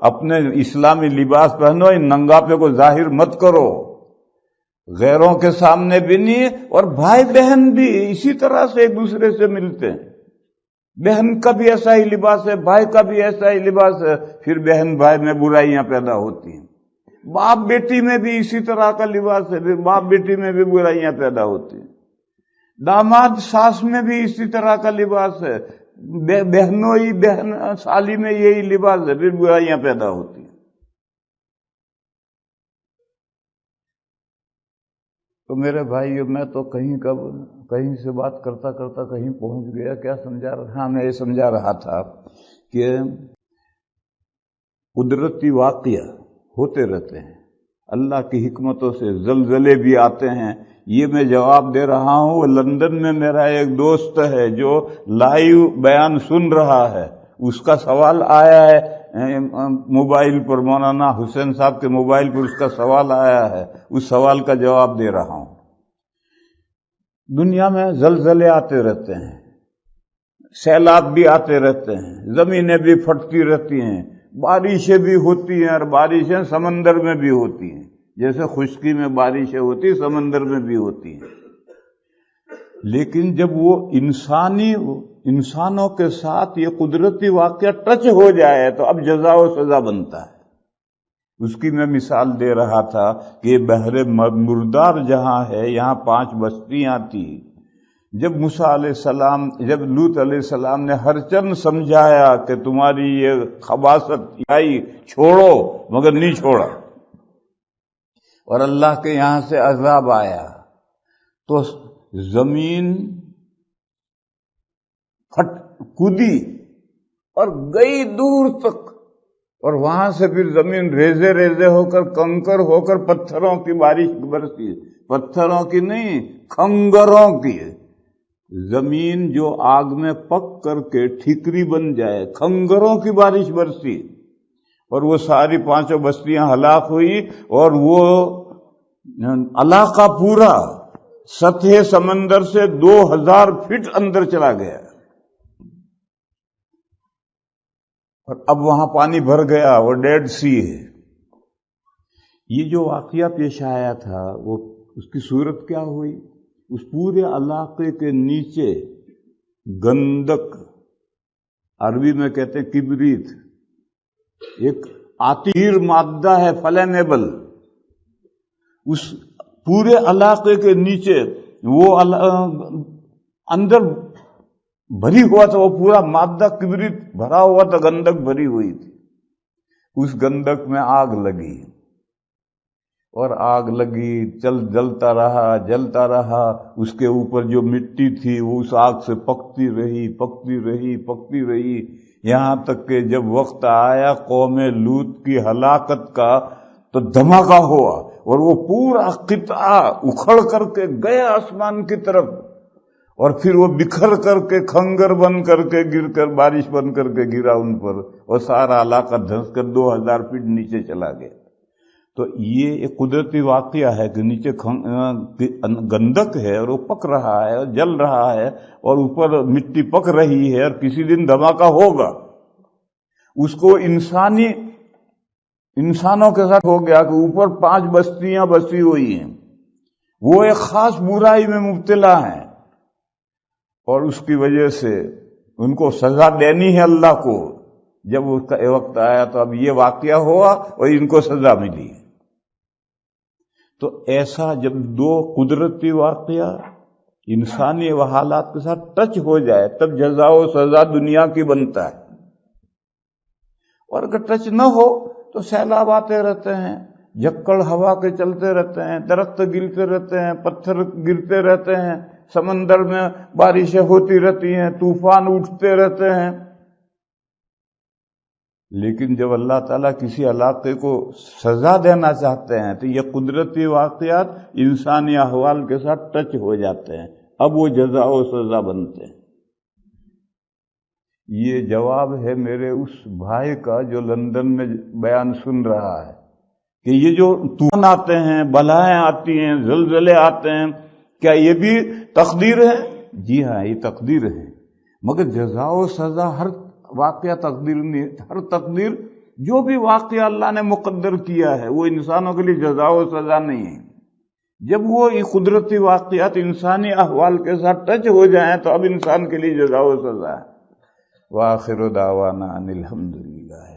S1: اپنے اسلامی لباس پہنو، ان ننگاپے کو ظاہر مت کرو، غیروں کے سامنے بھی نہیں، اور بھائی بہن بھی اسی طرح سے ایک دوسرے سے ملتے ہیں۔ بہن کا بھی ایسا ہی لباس ہے، بھائی کا بھی ایسا ہی لباس ہے، پھر بہن بھائی میں برائیاں پیدا ہوتی ہیں۔ باپ بیٹی میں بھی اسی طرح کا لباس ہے، پھر باپ بیٹی میں بھی برائیاں پیدا ہوتی ہیں۔ داماد ساس میں بھی اسی طرح کا لباس ہے، بہنوئی بہن سالی میں یہی لباس ہے، پھر برائیاں پیدا ہوتی ہیں۔ تو میرے بھائیو، میں تو کہیں سے بات کرتا کرتا کہیں پہنچ گیا۔ کیا سمجھا رہا؟ ہاں، میں یہ سمجھا رہا تھا کہ قدرتی واقعہ ہوتے رہتے ہیں، اللہ کی حکمتوں سے زلزلے بھی آتے ہیں۔ یہ میں جواب دے رہا ہوں، لندن میں میرا ایک دوست ہے جو لائیو بیان سن رہا ہے، اس کا سوال آیا ہے موبائل پر، مولانا حسین صاحب کے موبائل پر اس کا سوال آیا ہے، اس سوال کا جواب دے رہا ہوں۔ دنیا میں زلزلے آتے رہتے ہیں، سیلاب بھی آتے رہتے ہیں، زمینیں بھی پھٹتی رہتی ہیں، بارشیں بھی ہوتی ہیں، اور بارشیں سمندر میں بھی ہوتی ہیں، جیسے خشکی میں بارشیں ہوتی سمندر میں بھی ہوتی ہیں۔ لیکن جب وہ انسانوں کے ساتھ یہ قدرتی واقعہ ٹچ ہو جائے تو اب جزا و سزا بنتا ہے۔ اس کی میں مثال دے رہا تھا کہ بحر مردار جہاں ہے، یہاں 5 بستیاں تھیں۔ جب موسیٰ علیہ السلام، جب لوط علیہ السلام نے ہر چند سمجھایا کہ تمہاری یہ خباثت آئی چھوڑو، مگر نہیں چھوڑا، اور اللہ کے یہاں سے عذاب آیا، تو زمین کودی اور گئی دور تک، اور وہاں سے پھر زمین ریزے ریزے ہو کر، کنکر ہو کر پتھروں کی بارش برسی، پتھروں کی نہیں، کھنگروں کی۔ زمین جو آگ میں پک کر کے ٹھیکری بن جائے، کھنگروں کی بارش برسی، اور وہ ساری 5 بستیاں ہلاک ہوئی، اور وہ علاقہ پورا سطح سمندر سے 2000 فٹ اندر چلا گیا، اور اب وہاں پانی بھر گیا، وہ ڈیڈ سی ہے۔ یہ جو واقعہ پیش آیا تھا وہ اس کی صورت کیا ہوئی؟ اس پورے علاقے کے نیچے گندک، عربی میں کہتے ہیں کبریت، ایک عطیر مادہ ہے، فلیمیبل، اس پورے علاقے کے نیچے وہ اندر بھری ہوا تھا، وہ پورا مادہ کبریت بھرا ہوا تھا، گندک بھری ہوئی تھی۔ اس گندک میں آگ لگی، اور آگ لگی، جلتا رہا، اس کے اوپر جو مٹی تھی وہ اس آگ سے پکتی رہی، یہاں تک کہ جب وقت آیا قوم لوط کی ہلاکت کا تو دھماکہ ہوا، اور وہ پورا قطعہ اکھڑ کر کے گیا آسمان کی طرف، اور پھر وہ بکھر کر کے کھنگر بن کر کے گر کر بارش بن کر کے گرا ان پر، اور سارا علاقہ دھنس کر 2000 فٹ نیچے چلا گیا۔ تو یہ ایک قدرتی واقعہ ہے کہ نیچے گندک ہے اور وہ پک رہا ہے اور جل رہا ہے، اور اوپر مٹی پک رہی ہے، اور کسی دن دھماکہ ہوگا۔ اس کو انسانوں کے ساتھ ہو گیا کہ اوپر 5 بستیاں بسی ہوئی ہیں، وہ ایک خاص برائی میں مبتلا ہیں، اور اس کی وجہ سے ان کو سزا دینی ہے اللہ کو۔ جب اس کا وقت آیا تو اب یہ واقعہ ہوا اور ان کو سزا ملی۔ تو ایسا جب 2 قدرتی واقعہ انسانی حالات کے ساتھ ٹچ ہو جائے تب جزا و سزا دنیا کی بنتا ہے، اور اگر ٹچ نہ ہو تو سیلاب آتے رہتے ہیں، جھکڑ ہوا کے چلتے رہتے ہیں، درخت گرتے رہتے ہیں، پتھر گرتے رہتے ہیں، سمندر میں بارشیں ہوتی رہتی ہیں، طوفان اٹھتے رہتے ہیں۔ لیکن جب اللہ تعالیٰ کسی علاقے کو سزا دینا چاہتے ہیں تو یہ قدرتی واقعات انسانی احوال کے ساتھ ٹچ ہو جاتے ہیں، اب وہ جزا و سزا بنتے ہیں۔ یہ جواب ہے میرے اس بھائی کا جو لندن میں بیان سن رہا ہے کہ یہ جو طوفان آتے ہیں، بلائیں آتی ہیں، زلزلے آتے ہیں، کیا یہ بھی تقدیر ہے؟ جی ہاں، یہ تقدیر ہے، مگر جزا و سزا ہر واقعہ تقدیر نہیں، ہر تقدیر جو بھی واقعہ اللہ نے مقدر کیا ہے وہ انسانوں کے لیے جزا و سزا نہیں ہے۔ جب وہ قدرتی واقعات انسانی احوال کے ساتھ ٹچ ہو جائیں تو اب انسان کے لیے جزا و سزا ہے۔ وآخر دعوانا ان الحمدللہ۔